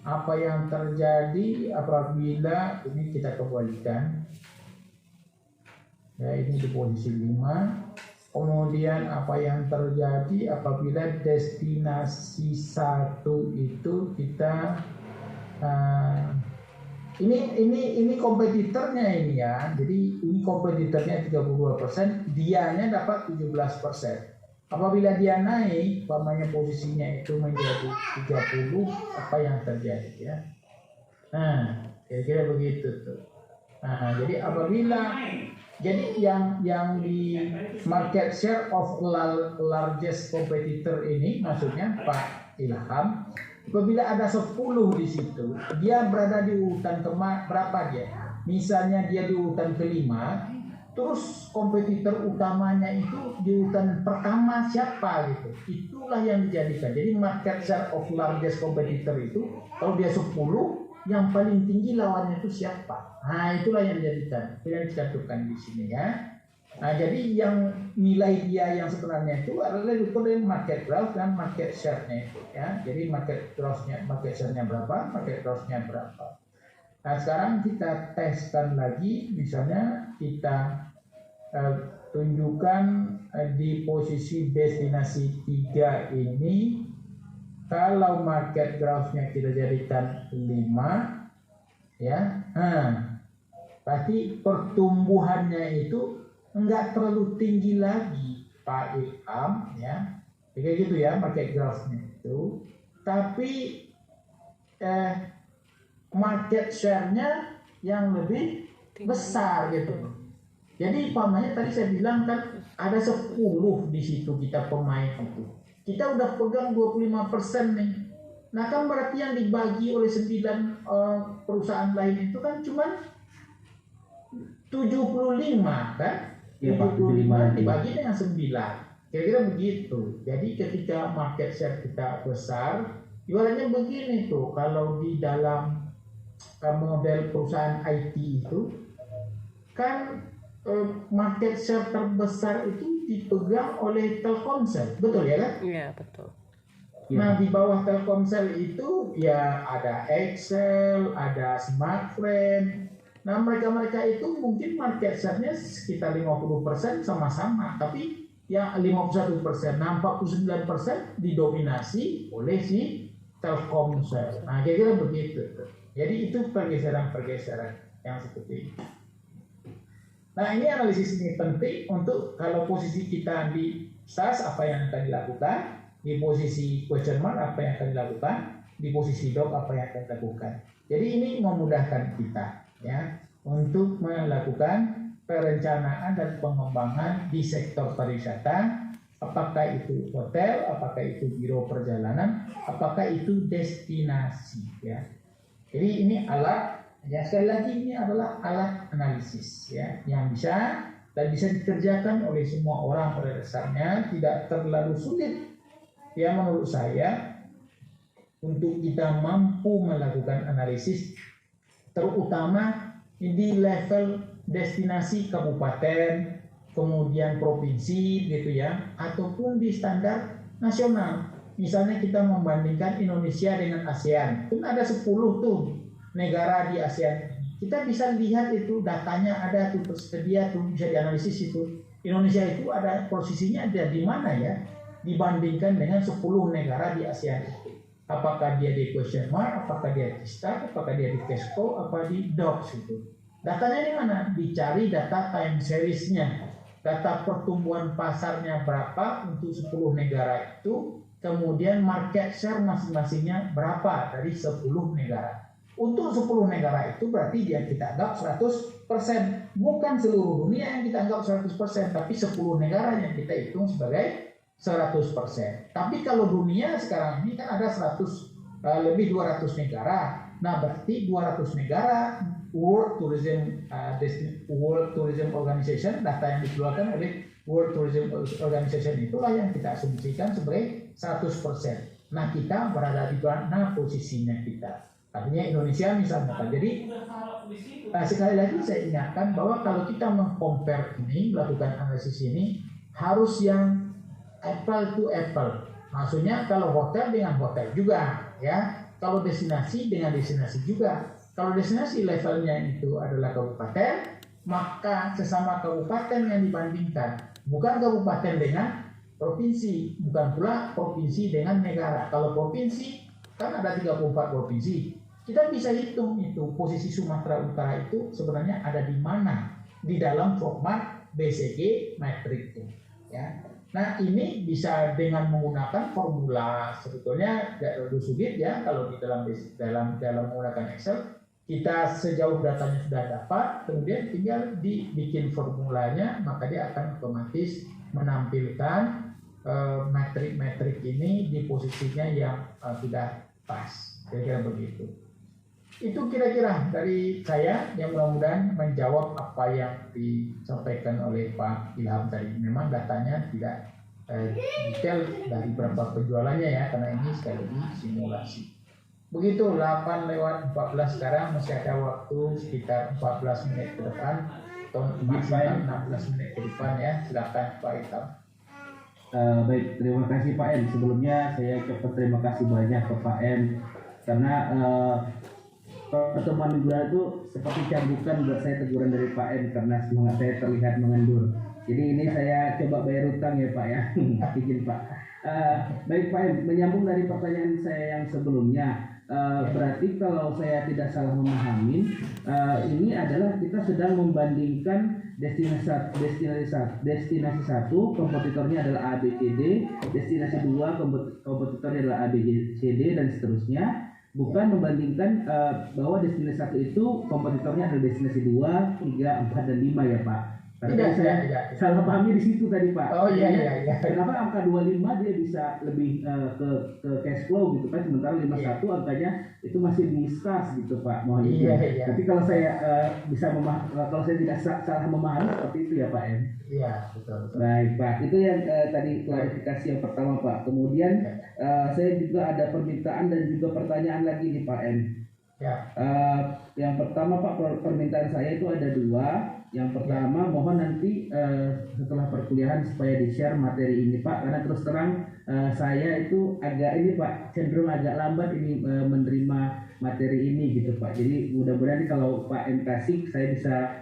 A: apa yang terjadi apabila ini kita kembalikan ya, ini di posisi 5. Kemudian apa yang terjadi apabila destinasi 1 itu kita ini kompetitornya ini ya. Jadi ini kompetitornya 32%, dianya dapat 17%. Apabila dia naik, umpamanya posisinya itu menjadi 30, apa yang terjadi ya? Nah, kira-kira begitu tuh. Nah, jadi apabila yang di market share of largest competitor ini maksudnya Pak Ilham, apabila ada 10 di situ, dia berada di urutan berapa dia? Misalnya dia di urutan kelima, terus kompetitor utamanya itu di urutan pertama siapa gitu. Itulah yang dijadikan. Jadi market share of largest competitor itu kalau dia 10, yang paling tinggi lawannya itu siapa? Nah, itulah yang dijadikan. Itu yang dicantumkan di sini ya. Nah, jadi yang nilai dia yang sebenarnya itu adalah diukur dari market growth dan market share-nya itu ya. Jadi market share-nya berapa, market growth-nya berapa. Nah, sekarang kita teskan lagi, misalnya kita tunjukkan di posisi destinasi 3 ini. Kalau market growth-nya kita jadikan 5 ya, pasti pertumbuhannya itu enggak terlalu tinggi lagi Pak Ilham ya, kayak gitu ya market growth-nya itu, tapi market share-nya yang lebih besar gitu. Jadi umpamanya tadi saya bilang kan ada 10 di situ kita pemain itu. Kita udah pegang 25% nih. Nah kan berarti yang dibagi oleh 9 perusahaan lain itu kan cuma 75 kan?
C: Ya,
A: 75 dibagi dengan 9. Kira-kira begitu. Jadi ketika market share kita besar, ibaratnya begini tuh, kalau di dalam model perusahaan IT itu kan market share terbesar itu dipegang oleh Telkomsel, betul ya kan?
D: Iya, betul.
A: Nah, di bawah Telkomsel itu ya ada Excel, ada Smartfren. Nah, mereka-mereka itu mungkin market share-nya sekitar 50% sama-sama, tapi yang 51%, nah 49% didominasi oleh si Telkomsel. Nah, kira-kira begitu. Jadi itu pergeseran-pergeseran yang seperti itu. Nah, ini analisis ini penting untuk kalau posisi kita di SAS, apa yang akan dilakukan, di posisi question mark apa yang akan dilakukan, di posisi dot apa yang akan dilakukan. Jadi ini memudahkan kita ya untuk melakukan perencanaan dan pengembangan di sektor pariwisata, apakah itu hotel, apakah itu biro perjalanan, apakah itu destinasi ya. Jadi ini alat ya, sekali lagi ini adalah alat analisis ya yang bisa dan bisa dikerjakan oleh semua orang pada dasarnya, tidak terlalu sulit ya menurut saya untuk kita mampu melakukan analisis, terutama di level destinasi kabupaten, kemudian provinsi gitu ya, ataupun di standar nasional. Misalnya kita membandingkan Indonesia dengan ASEAN, kan ada 10 tuh negara di ASEAN. Kita bisa lihat itu datanya ada tuh tersedia tuh, bisa dianalisis itu. Indonesia itu ada posisinya ada di mana ya? Dibandingkan dengan 10 negara di ASEAN itu. Apakah dia di question mark, apakah dia di star, apakah dia di cash flow, apa di docs itu. Datanya di mana? Dicari data time series-nya. Data pertumbuhan pasarnya berapa untuk 10 negara itu, kemudian market share masing-masingnya berapa dari 10 negara. Untuk 10 negara itu berarti dia kita anggap 100%. Bukan seluruh dunia yang kita anggap 100%, tapi 10 negara yang kita hitung sebagai 100%. Tapi kalau dunia sekarang ini kan ada lebih 200 negara. Nah, berarti 200 negara World Tourism Organization, data yang dikeluarkan oleh World Tourism Organization itulah yang kita asumsikan sebagai 100%. Nah, kita berada di mana posisinya kita? Artinya Indonesia misalnya. Jadi sekali lagi saya ingatkan bahwa kalau kita mengcompare ini, melakukan analisis ini harus yang apple to apple. Maksudnya kalau hotel dengan hotel juga, ya. Kalau destinasi dengan destinasi juga. Kalau destinasi levelnya itu adalah kabupaten, maka sesama kabupaten yang dibandingkan, bukan kabupaten dengan provinsi, bukan pula provinsi dengan negara. Kalau provinsi kan ada 34 provinsi. Kita bisa hitung itu posisi Sumatera Utara itu sebenarnya ada di mana di dalam format BCG metrik itu, ya. Nah, ini bisa dengan menggunakan formula, sebetulnya tidak terlalu sulit ya kalau di dalam menggunakan Excel. Kita sejauh datanya sudah dapat, kemudian tinggal dibikin formulanya, maka dia akan otomatis menampilkan metrik-metrik ini di posisinya yang sudah pas. Kira-kira begitu. Itu kira-kira dari saya yang mudah-mudahan menjawab apa yang disampaikan oleh Pak Ilham tadi. Memang datanya tidak detail dari berapa penjualannya ya, karena ini sekali lagi simulasi. Begitu 8:14 sekarang, masih ada waktu sekitar 14 menit ke depan atau 16 menit ke depan ya. Silakan Pak Ilham.
C: Baik, terima kasih Pak M. Sebelumnya saya ucapkan terima kasih banyak ke Pak M karena pertemuan minggu lalu itu seperti cambukan buat saya, teguran dari Pak M karena semangat saya terlihat mengendur. Jadi ini saya coba bayar utang ya Pak ya. Izin Pak. Baik Pak M, menyambung dari pertanyaan saya yang sebelumnya, berarti kalau saya tidak salah memahami, ini adalah kita sedang membandingkan destinasi satu kompetitornya adalah ABCD, destinasi 2 kompetitornya adalah ABCD dan seterusnya. Bukan membandingkan bahwa destinasi 1 itu kompetitornya adalah destinasi 2, 3, 4, dan 5 ya Pak. Karena saya salah pahamnya di situ tadi Pak.
A: Oh iya.
C: Kenapa angka 25 dia bisa lebih ke cash flow gitu kan, sementara 51 angkanya itu masih di stars gitu Pak. Mohon izin.
A: Iya.
C: Tapi kalau saya kalau saya tidak salah memahami seperti itu ya Pak M.
A: Iya, betul.
C: Baik Pak, itu yang tadi klarifikasi yang pertama Pak. Kemudian saya juga ada permintaan dan juga pertanyaan lagi nih Pak M.
A: Ya.
C: Yang pertama Pak, permintaan saya itu ada dua. Yang pertama mohon nanti setelah perkuliahan supaya di-share materi ini Pak, karena terus terang saya itu agak ini Pak, cenderung agak lambat ini menerima materi ini gitu Pak. Jadi mudah-mudahan kalau Pak M kasih, saya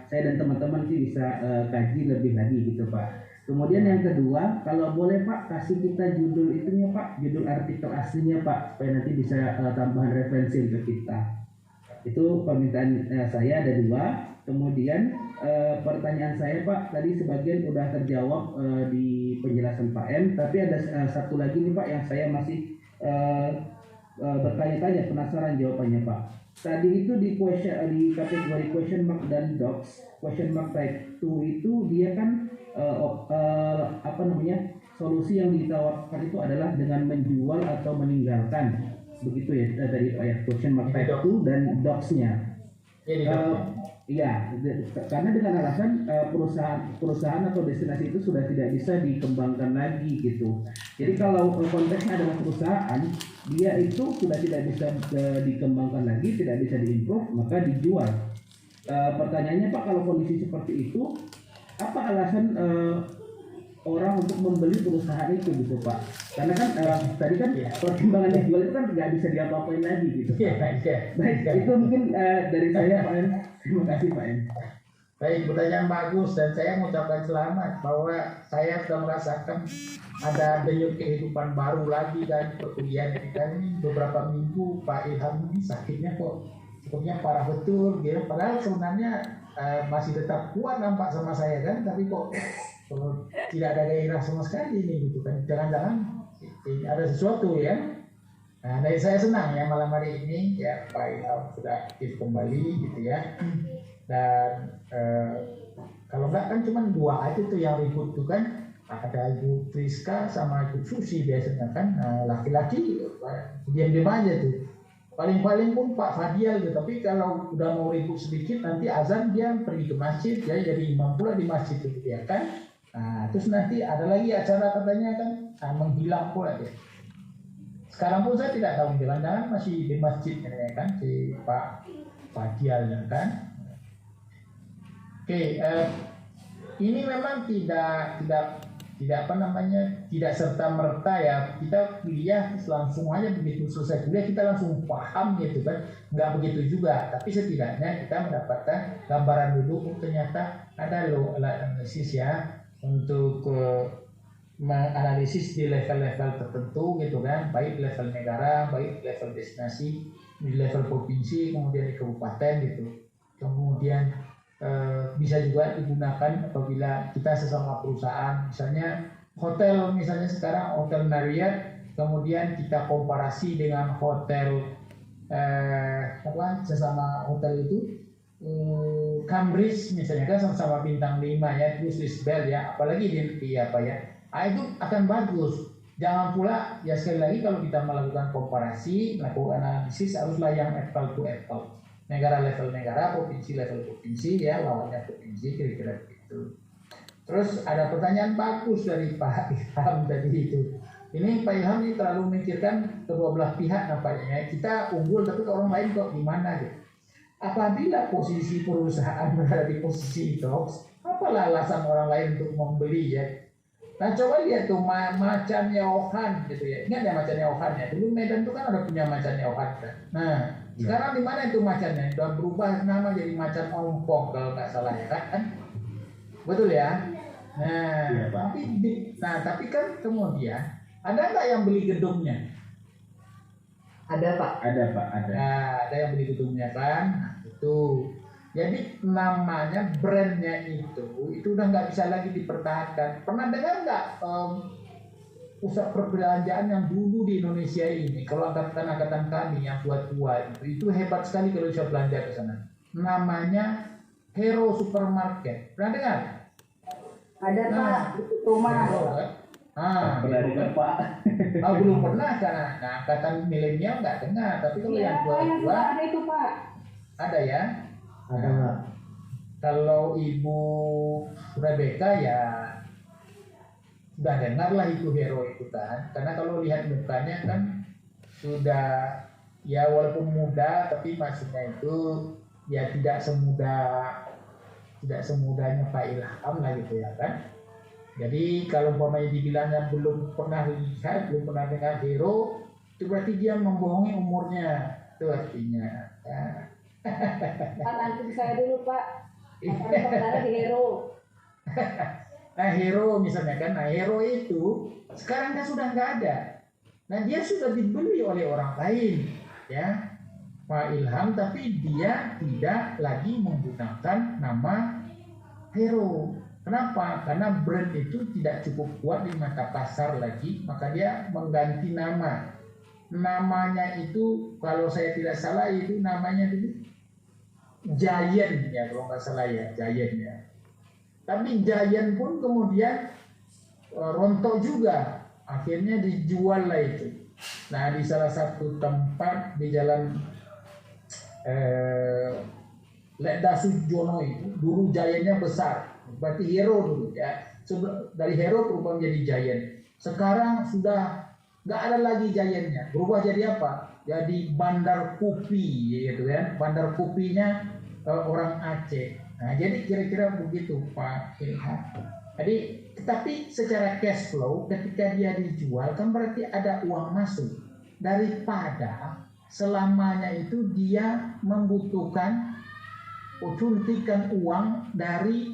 C: dan teman-teman sih bisa kaji lebih lagi gitu Pak. Kemudian yang kedua, kalau boleh Pak kasih kita judul itunya Pak, judul artikel aslinya Pak, supaya nanti bisa tambahan referensi untuk kita. Itu permintaan saya ada dua. Kemudian pertanyaan saya Pak, tadi sebagian udah terjawab di penjelasan Pak M, tapi ada satu lagi nih Pak yang saya masih bertanya-tanya, penasaran jawabannya Pak. Tadi itu di kategori question mark dan docs, question mark type 2 itu dia kan solusi yang ditawarkan itu adalah dengan menjual atau meninggalkan, begitu ya dari ayat question mark type 2 dan docs-nya. Iya, karena dengan alasan perusahaan atau destinasi itu sudah tidak bisa dikembangkan lagi gitu. Jadi kalau konteksnya adalah perusahaan, dia itu sudah tidak bisa dikembangkan lagi, tidak bisa diimprove, maka dijual. Pertanyaannya Pak, kalau kondisi seperti itu, apa alasan orang untuk membeli perusahaan itu gitu Pak? Karena kan tadi kan pertimbangan dijual itu kan nggak bisa diapa-apain lagi gitu. Baik, itu mungkin dari saya Pak M. Terima kasih Pak M.
A: Baik, pertanyaan bagus dan saya mengucapkan selamat bahwa saya sudah merasakan ada denyut kehidupan baru lagi dan perkuliahan ini beberapa minggu Pak Ilham ini sakitnya kok cukup parah betul gitu. Padahal sebenarnya masih tetap kuat nampak sama saya kan, tapi kok tidak ada gairah sama sekali ini gitu kan. Jangan-jangan ada sesuatu ya. Nah, dari saya senang ya malam hari ini ya Pak Ilham sudah aktif kembali gitu ya. Dan kalau enggak kan cuma dua aja tuh yang ribut tuh kan, ada Ibu Friska sama Ibu Susi biasanya kan. Laki-laki diam-diam aja tuh. Paling-paling pun Pak Fadial gitu. Tapi kalau udah mau ribut sedikit nanti azan dia pergi ke masjid ya, jadi imam pula di masjid itu ya kan. Nah, terus nanti ada lagi acara katanya kan menghilang pula dia. Sekarang pun saya tidak tahu, jangan-jangan masih di masjid ya kan si Pak Fadial ya kan. Oke, ini memang tidak serta merta ya kita kuliah langsung aja begitu selesai kuliah kita langsung paham gitu kan, nggak begitu juga, tapi setidaknya kita mendapatkan gambaran dulu ternyata ada loh analisis ya untuk menganalisis di level-level tertentu gitu kan, baik level negara, baik level destinasi, di level provinsi, kemudian di kabupaten gitu. Kemudian bisa juga digunakan apabila kita sesama perusahaan, misalnya hotel, misalnya sekarang hotel Marriott, kemudian kita komparasi dengan hotel sesama hotel itu Cambridge misalnya kan sama-sama bintang 5 ya, terus Lisbel ya, apalagi di apa ya. Itu akan bagus. Jangan pula ya sekali lagi kalau kita melakukan komparasi, melakukan analisis haruslah yang apple to apple. Negara level negara, provinsi level provinsi ya, lawannya provinsi kira-kira begitu. Terus ada pertanyaan bagus dari Pak Ilham tadi itu. Ini Pak Ilham ini terlalu memikirkan kedua belah pihak nampaknya. Kita unggul tapi orang lain kok gimana gitu. Apabila posisi perusahaan berada di posisi itu, apalah alasan orang lain untuk membeli ya? Nah coba lihat tuh macan Yohan gitu ya. Ingat ya macan Yohan ya. Dulu Medan tuh kan ada punya macan Yohan kan. Nah sekarang di mana itu macannya? Sudah berubah nama jadi macan ompong kalau nggak salah ya kan? Betul ya. Nah tapi kan kemudian ada nggak yang beli gedungnya?
B: Ada Pak.
C: Ada Pak, ada.
A: Nah, ada yang beli gedungnya kan? Nah, itu. Jadi namanya brandnya itu udah nggak bisa lagi dipertahankan. Pernah dengar nggak pusat perbelanjaan yang dulu di Indonesia ini? Kalau angkatan kami yang tua-tua itu hebat sekali kalau bisa belanja ke sana. Namanya Hero Supermarket. Pernah dengar?
B: Ada Pak. Rumah.
C: Pernah dengar Pak?
A: Belum pernah karena angkatan milenial nggak dengar. Tapi kalau yang tua-tua
B: ada itu Pak.
A: Ada ya.
C: Ada.
A: Kalau Ibu Rebecca ya sudah dengar lah itu Hero itu kan, karena kalau lihat mukanya kan sudah ya walaupun muda tapi maksudnya itu ya tidak semudahnya Pak Ilham lah gitu ya kan. Jadi kalau umpamanya dibilangnya belum pernah lihat, belum pernah dengar Hero, itu berarti dia membohongi umurnya, itu artinya. Ya.
B: Pak, nanti saya dulu Pak. Saya sementara di Hero.
A: Nah Hero misalnya kan, nah Hero itu sekarang kan sudah nggak ada. Nah dia sudah dibeli oleh orang lain, ya Pak Ilham, tapi dia tidak lagi menggunakan nama Hero. Kenapa? Karena brand itu tidak cukup kuat di mata pasar lagi, maka dia mengganti nama. Namanya itu kalau saya tidak salah itu namanya itu Giant ya, kalau nggak salah ya, Giant ya. Tapi Giant pun kemudian rontok juga, akhirnya dijual lah itu. Nah di salah satu tempat di jalan Lekda Sujono itu dulu Giantnya besar. Berarti Hero dulu ya. Dari Hero berubah menjadi Giant. Sekarang sudah nggak ada lagi Giantnya. Berubah jadi apa? Jadi Bandar Kupi gitu kan. Bandar Kupinya orang Aceh. Nah, jadi kira-kira begitu Pak Ilham. Jadi tetapi secara cash flow ketika dia dijual kan berarti ada uang masuk. Daripada selamanya itu dia membutuhkan suntikan uang dari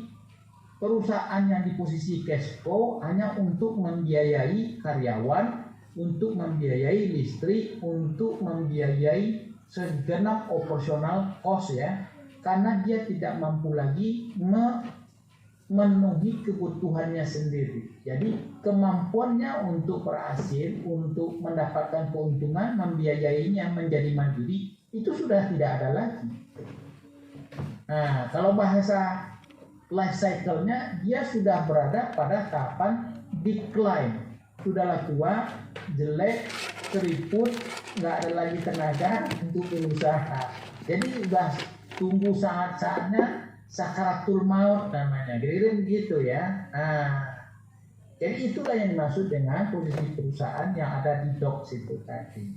A: perusahaan yang di posisi cash flow hanya untuk membiayai karyawan, untuk membiayai listrik, untuk membiayai segenap operasional cost ya, karena dia tidak mampu lagi memenuhi kebutuhannya sendiri. Jadi kemampuannya untuk berhasil, untuk mendapatkan keuntungan, membiayainya menjadi mandiri itu sudah tidak ada lagi. Nah, kalau bahasa life cycle-nya dia sudah berada pada tahapan decline, sudahlah tua, jelek, keriput, nggak ada lagi tenaga untuk berusaha. Jadi sudah tunggu saat-saatnya sakaratul maut namanya, kira-kira begitu ya. Nah, jadi itulah yang dimaksud dengan posisi perusahaan yang ada di dock situ tadi.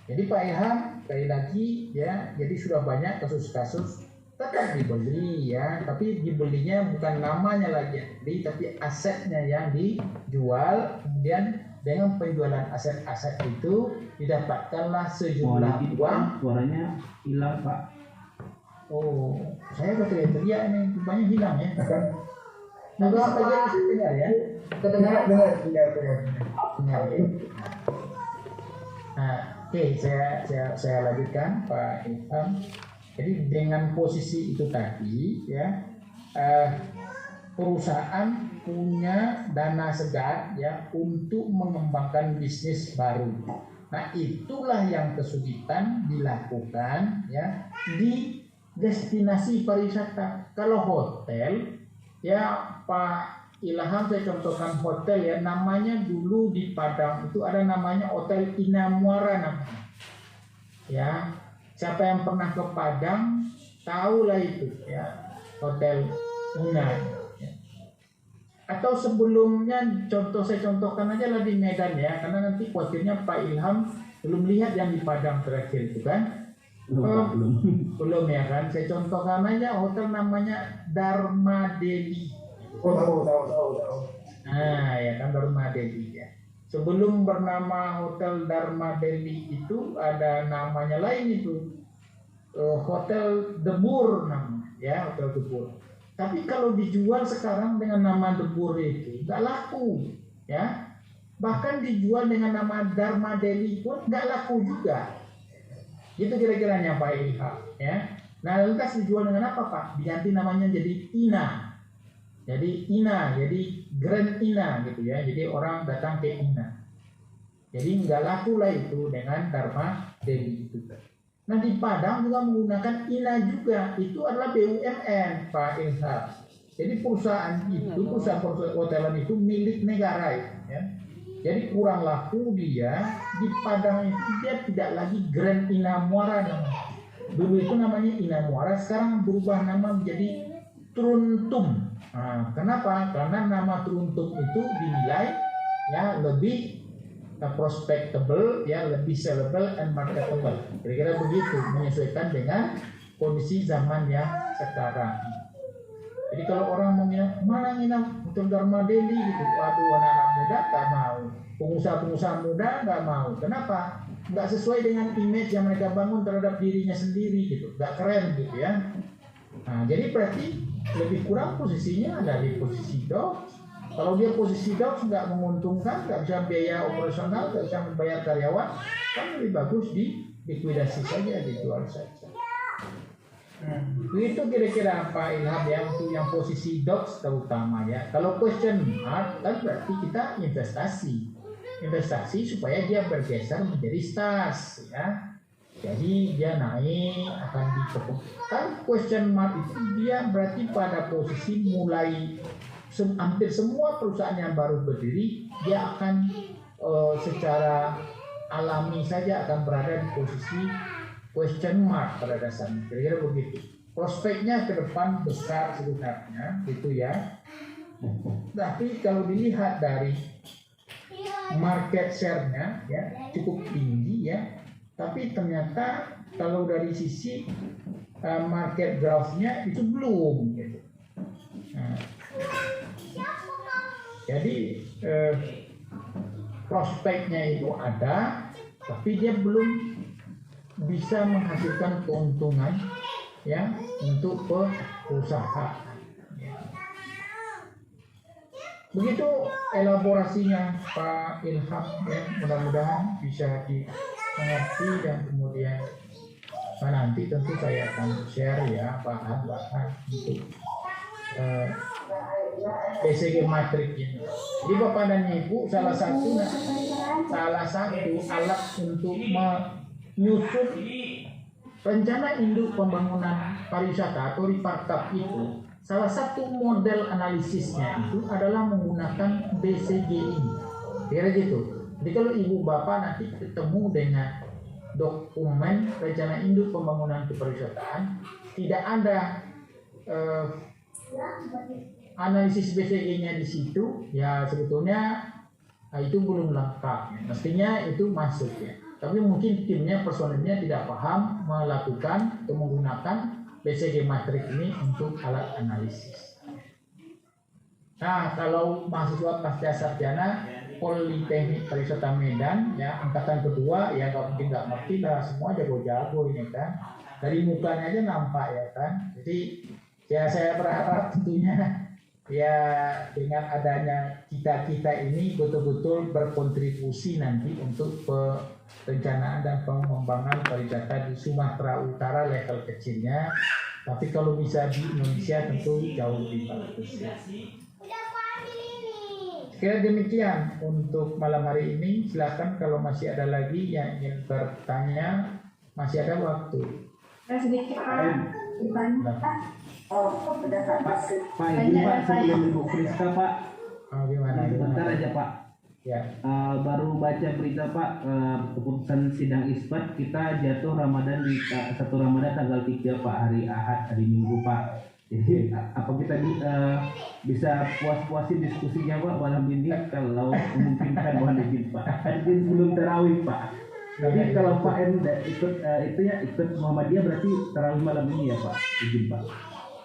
A: Jadi Pak Ilham sekali lagi ya, jadi sudah banyak kasus-kasus tetap dibeli ya, tapi dibelinya bukan namanya lagi yang dibeli, tapi asetnya yang dijual. Kemudian dengan penjualan aset-aset itu didapatkanlah sejumlah uang.
C: Suaranya hilang Pak.
A: Oh, saya teriak-teriak ini, rupanya hilang ya. Nanti saja bisa dengar ya.
B: Kedengaran
A: Dengar ya. Nah, oke, saya lanjutkan Pak Ilham. Jadi dengan posisi itu tadi ya, perusahaan punya dana segar ya untuk mengembangkan bisnis baru. Nah itulah yang kesulitan dilakukan ya di destinasi pariwisata. Kalau hotel ya Pak Ilham, saya contohkan hotel ya, namanya dulu di Padang itu ada namanya Hotel Ina Muara namanya. Ya, siapa yang pernah ke Padang tahulah itu ya, Hotel Ina. Ya. Atau sebelumnya saya contohkan aja lah di Medan ya, karena nanti khawatirnya Pak Ilham belum lihat yang di Padang terakhir itu kan. Belum ya kan, saya contohkan aja hotel namanya Dharma Dewi.
D: Tahu.
A: Nah ya kan, Dharma Dewi ya. Sebelum bernama Hotel Dharma Dewi itu ada namanya lain itu, Hotel Debur namanya ya, Hotel Debur. Tapi kalau dijual sekarang dengan nama Debur itu nggak laku ya. Bahkan dijual dengan nama Dharma Dewi pun nggak laku juga. Itu kira-kiranya Pak Ilham ya. Nah lantas dijual dengan apa Pak? Diganti namanya jadi Ina. Jadi Ina, jadi Grand Ina gitu ya. Jadi orang datang ke Ina. Jadi nggak laku lah itu dengan Dharma Dewi itu. Nah di Padang juga menggunakan Ina juga. Itu adalah BUMN Pak Ilham. Jadi perusahaan itu, perusahaan hotelan itu milik negara itu ya. Jadi kurang laku dia di Padang itu, dia tidak lagi Grand Ina Muara namanya. Dulu itu namanya Ina Muara, sekarang berubah nama menjadi Truntum. Nah, kenapa? Karena nama Truntum itu dinilai ya lebih prospectable, ya lebih sellable and marketable. Kira-kira begitu, menyesuaikan dengan kondisi zaman yang sekarang. Jadi kalau orang mau nginap, mana nginap Hotel Dharma Deli gitu, waduh anak-anak muda nggak mau, pengusaha-pengusaha muda nggak mau. Kenapa? Nggak sesuai dengan image yang mereka bangun terhadap dirinya sendiri gitu, nggak keren gitu ya. Nah, jadi berarti lebih kurang posisinya ada di posisi dogs. Kalau dia posisi dogs nggak menguntungkan, nggak bisa biaya operasional, nggak bisa membayar karyawan, kan lebih bagus di likuidasi saja, dijual saja. Itu kira-kira Pak Ilham ya untuk yang posisi dogs terutama ya. Kalau question mark kan berarti kita investasi supaya dia bergeser menjadi stas ya. Jadi dia naik akan dikepung. Kan question mark itu dia berarti pada posisi mulai hampir semua perusahaan yang baru berdiri dia akan secara alami saja akan berada di posisi question mark pada dasarnya. Kira-kira begitu. Prospeknya ke depan besar sebenarnya gitu ya. Tapi kalau dilihat dari market share-nya ya cukup tinggi ya. Tapi ternyata kalau dari sisi market growth-nya itu belum gitu. Nah, jadi prospeknya itu ada, tapi dia belum bisa menghasilkan keuntungan ya untuk perusahaan. Begitu elaborasinya Pak Ilham ya, mudah-mudahan bisa dimengerti dan kemudian nanti tentu saya akan share ya bahan-bahan untuk BCG Matrix ini. Jadi Bapak dan Ibu salah satu alat untuk menyusun rencana induk pembangunan pariwisata atau Ripartap itu, salah satu model analisisnya itu adalah menggunakan BCG ini. Kira gitu. Jadi kalau Ibu Bapak nanti ketemu dengan dokumen rencana induk pembangunan kepariwisataan, tidak ada analisis BCG-nya di situ, ya sebetulnya itu belum lengkap. Ya. Mestinya itu masuk ya. Tapi mungkin timnya, personilnya tidak paham melakukan atau menggunakan BCG Matrix ini untuk alat analisis. Nah, kalau mahasiswa pasca sarjana Politeknik Pariwisata Medan, ya angkatan kedua, ya nggak ngerti lah, semua jago-jago ini kan. Dari mukanya aja nampak ya kan. Jadi ya saya berharap tentunya ya dengan adanya kita ini betul-betul berkontribusi nanti untuk perencanaan dan pengembangan pariwisata di Sumatera Utara level kecilnya, tapi kalau bisa di Indonesia tentu jauh lebih bagus. Kira demikian untuk malam hari ini. Silakan kalau masih ada lagi yang ingin bertanya, masih ada waktu.
B: Sedikit Pak, bertanya Pak. Oh, berdasarkan
C: Pak, izin Pak, sebelum Ibu Friska Pak.
A: Gimana?
C: Sebentar aja Pak.
A: Ya.
C: Baru baca berita Pak, keputusan sidang isbat kita jatuh Ramadan di 1 Ramadan tanggal 3 Pak, hari Ahad, hari Minggu Pak. Jadi apa kita bisa puas-puasin diskusinya Pak malam ini kalau memungkinkan, mohon izin Pak. Izin sebelum tarawih Pak. Tapi kalau Pak N ikut ikut Muhammadiyah berarti tarawih malam ini ya Pak, izin Pak.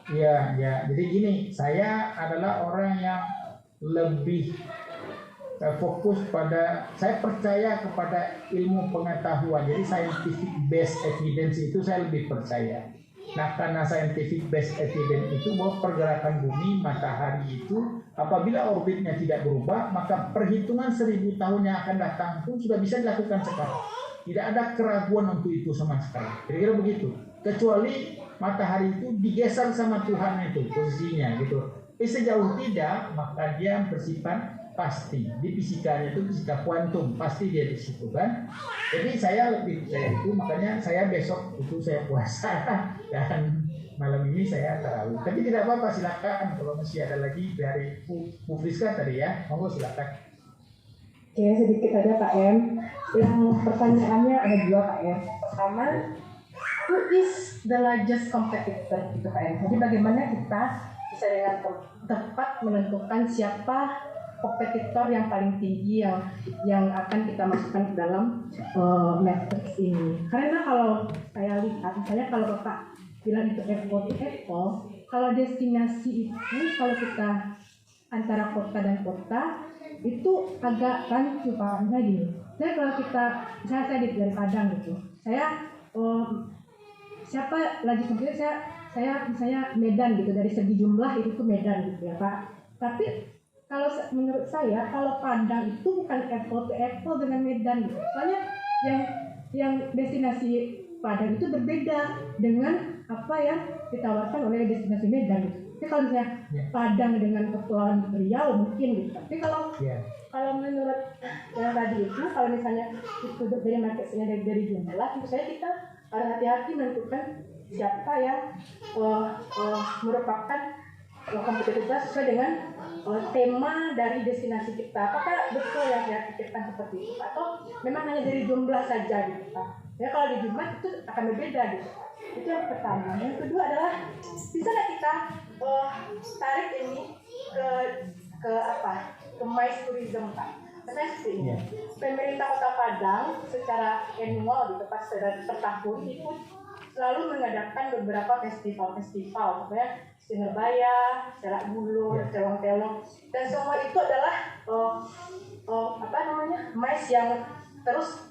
A: Iya, ya. Jadi gini, saya adalah orang yang lebih fokus pada, saya percaya kepada ilmu pengetahuan. Jadi scientific based evidence itu saya lebih percaya. Nah, karena scientific based evidence itu bahwa pergerakan bumi, matahari itu apabila orbitnya tidak berubah, maka perhitungan 1000 tahun yang akan datang pun sudah bisa dilakukan sekarang. Tidak ada keraguan untuk itu sama sekali. Kira-kira begitu. Kecuali matahari itu digeser sama Tuhan itu posisinya gitu. Sejauh tidak, maka dia bersifat pasti. Di fisikanya itu fisika kuantum, pasti dia di situ kan. Jadi saya lebih percaya itu, makanya saya besok itu saya puasa dan malam ini saya tarawih. Tapi tidak apa-apa, silakan kalau masih ada lagi dari Bu Friska tadi ya, monggo silakan.
B: Oke, sedikit aja Pak M. Yang pertanyaannya ada 2 Pak M. Pertama, who is the largest competitor itu Pak M? Jadi bagaimana kita bisa dengan tepat menentukan siapa kompetitor yang paling tinggi yang akan kita masukkan ke dalam matrix ini. Karena kalau saya lihat, misalnya kalau Bapak bilang itu Apple to Apple, kalau destinasi itu kalau kita antara kota dan kota itu agak rancu Pak. Misalnya gini, saya kalau kita, saya dari Padang gitu, saya siapa lagi sebenarnya saya misalnya Medan gitu, dari segi jumlah itu tuh Medan gitu ya Pak. Tapi kalau menurut saya kalau Padang itu bukan apple to apple dengan Medan gitu. Soalnya yang destinasi Padang itu berbeda dengan apa yang ditawarkan oleh destinasi Medan gitu. Tapi kalau misalnya Padang dengan Kepulauan Riau mungkin gitu. Tapi kalau menurut yang tadi itu, kalau misalnya itu dari marketnya dari jumlah, tentu saja kita harus hati-hati menentukan siapa yang merupakan kompetitor kita sesuai dengan tema dari destinasi kita. Apakah betul yang kita pikirkan seperti itu, atau memang hanya dari jumlah saja gitu Pak? Ya kalau di jumlah itu akan berbeda gitu. Itu yang pertama. Yang kedua adalah bisa nggak kita tarik ini ke apa? Ke MICE Tourism Pak. Karena seperti ini, pemerintah Kota Padang secara annual gitu Pak, per tahun itu selalu mengadakan beberapa festival, sebenarnya Sinebaya, Celak Bulu, Telong-Telong, dan semua itu adalah MICE yang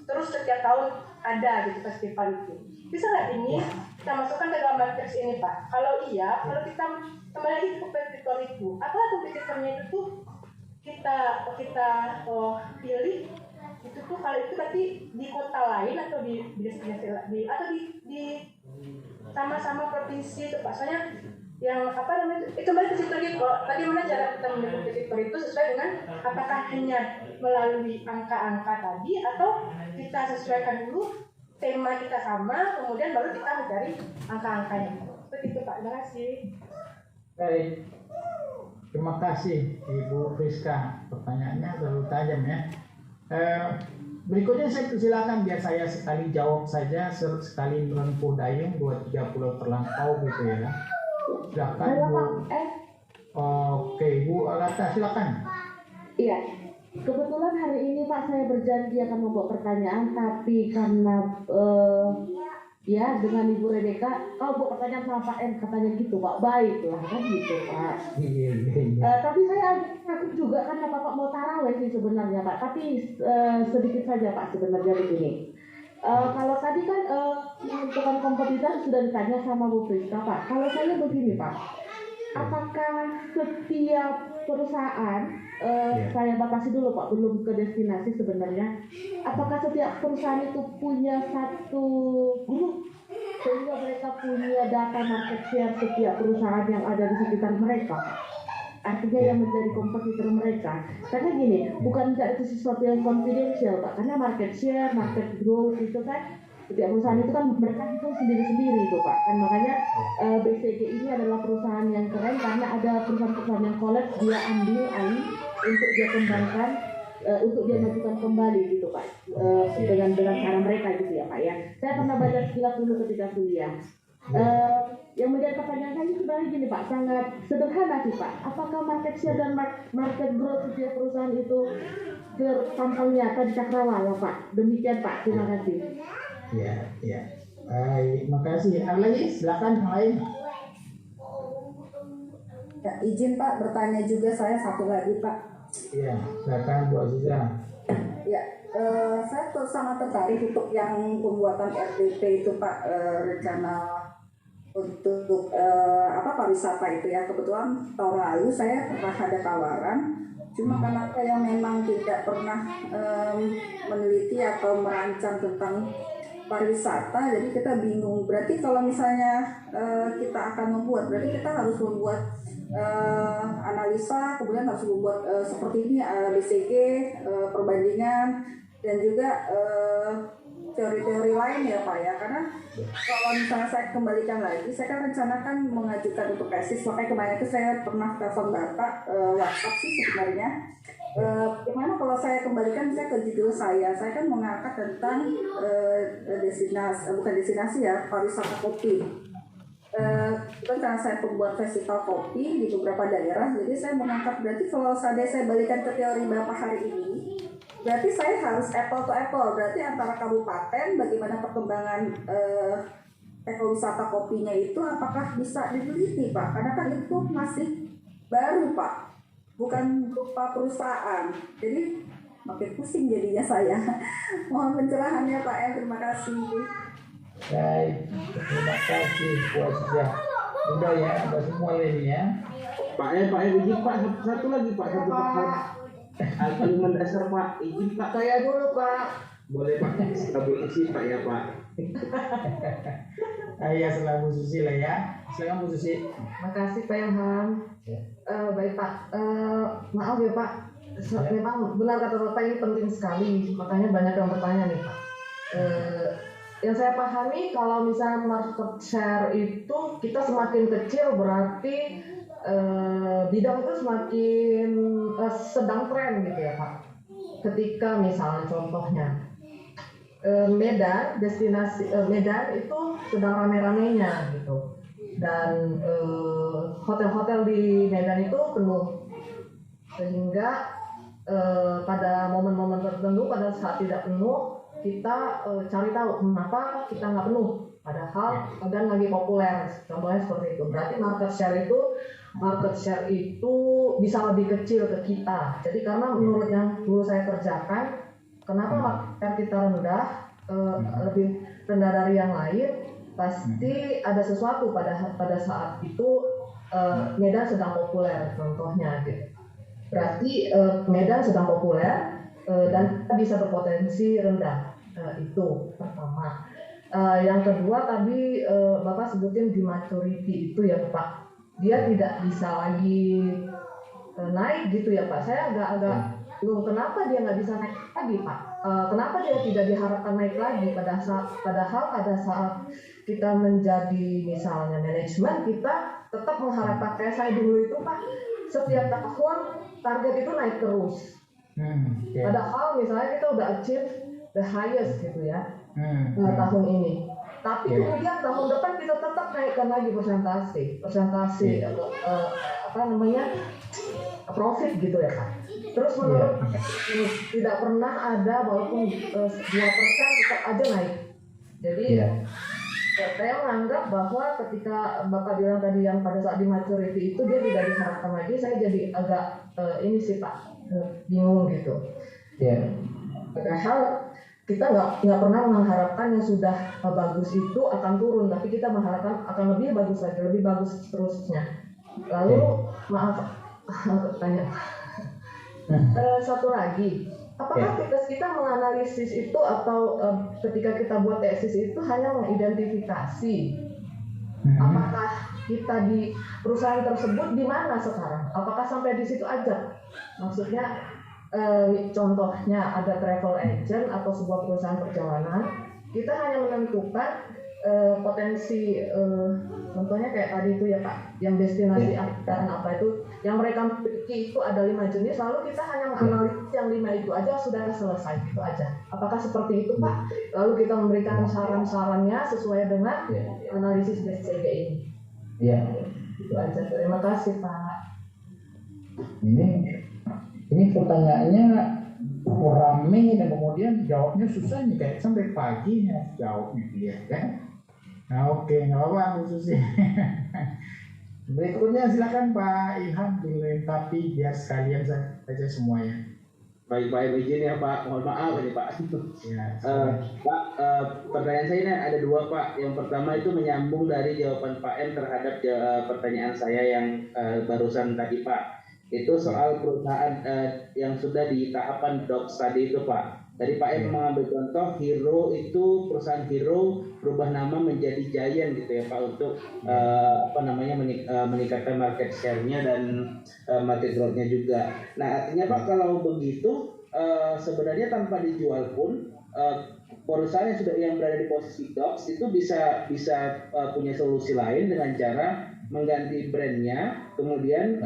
B: terus setiap tahun ada gitu festival itu. Bisa nggak ini kita masukkan ke dalam matrix ini Pak? Kalau iya, kalau kita kembali lagi ke kompetitor itu, apa kompetitornya itu tuh kita pilih itu tuh, kalau itu berarti di kota lain atau di destinasi atau di sama-sama provinsi itu Pak. Soalnya yang kembali ke situ lagi kok, bagaimana cara kita memilih kompetitor itu sesuai dengan apakah hanya melalui angka-angka tadi, atau kita sesuaikan dulu tema kita sama, kemudian baru kita mencari angka-angkanya. Seperti itu Pak. Terima kasih.
A: Baik. Terima kasih Ibu Friska, pertanyaannya terlalu tajam ya. Berikutnya saya persilakan biar saya sekali jawab saja, sekali menempuh dayung 2-3 pulau terlampau gitu ya. Silakan Bu. Oke Bu Agatha, silakan.
D: Iya, kebetulan hari ini Pak saya berjanji akan membuat pertanyaan, tapi karena ya dengan Ibu Rebecca, kau buat pertanyaan sama Pak M, katanya gitu Pak, baiklah kan gitu Pak. Tapi saya takut juga karena Bapak mau taraweh sih sebenarnya Pak, tapi sedikit saja Pak sebenarnya begini. Kalau tadi kan menentukan kompetitor sudah ditanya sama Bu Friska Pak. Kalau saya begini Pak, apakah setiap perusahaan, saya batasi dulu Pak, belum ke destinasi sebenarnya. Apakah setiap perusahaan itu punya satu grup sehingga mereka punya data market share setiap perusahaan yang ada di sekitar mereka? Artinya yang menjadi kompetitor mereka. Karena gini, bukan itu sesuatu yang confidential Pak, karena market share, market growth itu kan setiap perusahaan itu kan mereka itu sendiri-sendiri itu Pak. Kan makanya BCG ini adalah perusahaan yang keren karena ada perusahaan-perusahaan yang kolaps dia ambil alih untuk dia kembangkan, untuk dia majukan kembali gitu Pak, dengan cara mereka gitu ya Pak ya. Saya pernah baca sekilas dulu ketika kuliah. Yang menjadi pertanyaan saya sebenarnya gini Pak, sangat sederhana sih Pak. Apakah market share dan market growth setiap perusahaan itu terpampang nyata di cakrawala Pak? Demikian Pak, terima kasih.
A: Ya. Baik, makasih. Ada lagi? Silakan yang lain.
E: Ya, izin Pak bertanya juga saya satu lagi Pak.
A: Iya, silakan Bu Aziza.
E: Ya, saya sangat tertarik untuk yang pembuatan RDP itu Pak, rencana untuk pariwisata itu ya. Kebetulan tahun lalu saya pernah ada tawaran, cuma karena saya memang tidak pernah meneliti atau merancang tentang pariwisata, jadi kita bingung. Berarti kalau misalnya kita akan membuat, berarti kita harus membuat analisa, kemudian harus membuat seperti ini BCG, perbandingan, dan juga teori-teori lain ya Pak ya. Karena kalau misalnya saya kembalikan lagi, saya kan rencanakan mengajukan untuk tesis, makanya kemarin itu saya pernah telepon Bapak WhatsApp sih sebenarnya. Gimana kalau saya kembalikan saya ke judul saya kan mengangkat tentang bukan destinasi ya, pariwisata kopi. kebetulan karena saya pembuat festival kopi di beberapa daerah, jadi saya mengangkat, berarti kalau saya balikan ke teori Bapak hari ini, berarti saya harus apple to apple, berarti antara kabupaten bagaimana perkembangan ekowisata kopinya itu apakah bisa diteliti Pak, karena kan itu masih baru Pak, bukan berupa perusahaan, jadi makin pusing jadinya saya. Mohon pencerahannya Pak M, terima kasih.
A: Baik, terima kasih buat sudah. Udah ya, udah semua ini ya.
C: Pak izin Pak, satu lagi Pak, satu Pak. Mendasar Pak, izin Pak.
A: Saya dulu Pak.
C: Boleh Pak, setelah isi Pak ya Pak.
A: Ya setelah Bu Susi lah ya. Silakan Bu Susi.
D: Makasih Pak Ilham. Baik Pak, maaf ya Pak. Memang benar kata Bapak, ini penting sekali. Makanya banyak yang bertanya nih Pak. Yang saya pahami kalau misalnya market share itu kita semakin kecil berarti bidang itu semakin sedang tren gitu ya Pak. Ketika misalnya contohnya Medan, destinasi Medan itu sedang rame-ramenya gitu, dan hotel-hotel di Medan itu penuh, sehingga pada momen-momen tertentu pada saat tidak penuh kita cari tahu kenapa kita nggak penuh, padahal dan lagi populer, contohnya seperti itu. Berarti market share itu bisa lebih kecil ke kita. Jadi karena menurut yang dulu saya kerjakan, kenapa market share kita rendah, lebih rendah dari yang lain, pasti ada sesuatu pada saat itu Medan sedang populer contohnya gitu. Berarti Medan sedang populer dan bisa berpotensi rendah, itu pertama. Yang kedua tadi Bapak sebutin di maturity itu ya Pak, dia tidak bisa lagi naik gitu ya Pak. Saya agak bingung kenapa dia nggak bisa naik lagi Pak. Kenapa dia tidak diharapkan naik lagi padahal pada saat kita menjadi misalnya manajemen, kita tetap mengharapkan, kayak saya dulu itu Pak, setiap tahun target itu naik terus. Padahal misalnya kita udah achieve the highest gitu ya tahun ini, tapi kemudian tahun depan kita tetap naikkan lagi persentase profit gitu ya Pak. Terus menurut tidak pernah ada walaupun 2% tetap aja naik. Jadi saya menganggap bahwa ketika Bapak bilang tadi yang pada saat di maturity itu dia tidak diharapkan lagi, saya jadi agak ini sih Pak, bingung gitu. Padahal kita nggak pernah mengharapkan yang sudah bagus itu akan turun, tapi kita mengharapkan akan lebih bagus lagi, lebih bagus seterusnya. Lalu maaf tanya satu lagi, apakah kita menganalisis itu atau ketika kita buat tesis itu hanya mengidentifikasi apakah kita di perusahaan tersebut di mana sekarang? Apakah sampai di situ aja? Maksudnya contohnya ada travel agent atau sebuah perusahaan perjalanan, kita hanya menentukan potensi, contohnya kayak tadi itu ya Pak, yang destinasi dan apa itu, yang mereka miliki itu ada 5 jenis, lalu kita hanya menganalisis yang 5 itu aja sudah selesai, itu aja. Apakah seperti itu Pak? Lalu kita memberikan saran-sarannya sesuai dengan analisis BCG ini. Itu aja. Terima kasih Pak.
A: Ini pertanyaannya rame dan kemudian jawabnya susah nih, kayak sampai pagi ya jawabnya dia kan. Nah oke, nggak apa-apa Bu Susi. Berikutnya silakan Pak Ilham dilengkapi biar sekalian saja semuanya.
C: Baik izin ya Pak, mohon maaf ini Pak. Pak, pertanyaan saya ini ada 2 Pak. Yang pertama itu menyambung dari jawaban Pak M terhadap pertanyaan saya yang barusan tadi Pak. Itu soal perusahaan yang sudah di tahapan doc study itu Pak. Tadi Pak M mengambil contoh Hero, itu perusahaan Hero berubah nama menjadi Giant gitu ya Pak, untuk meningkatkan market share-nya dan market growth-nya juga. Nah artinya Pak kalau begitu sebenarnya tanpa dijual pun perusahaan yang berada di posisi docs itu bisa punya solusi lain dengan cara mengganti brandnya, kemudian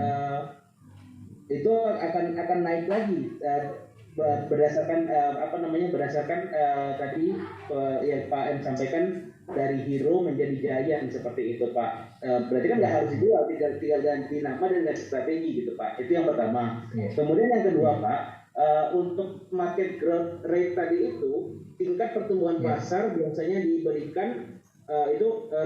C: itu akan naik lagi berdasarkan tadi yang Pak M sampaikan dari hero menjadi giant seperti itu Pak. Berarti kan nggak harus dijual, tinggal ganti nama dan ganti strategi gitu Pak. Itu yang pertama. Kemudian yang kedua Pak, untuk market growth rate tadi itu tingkat pertumbuhan pasar biasanya diberikan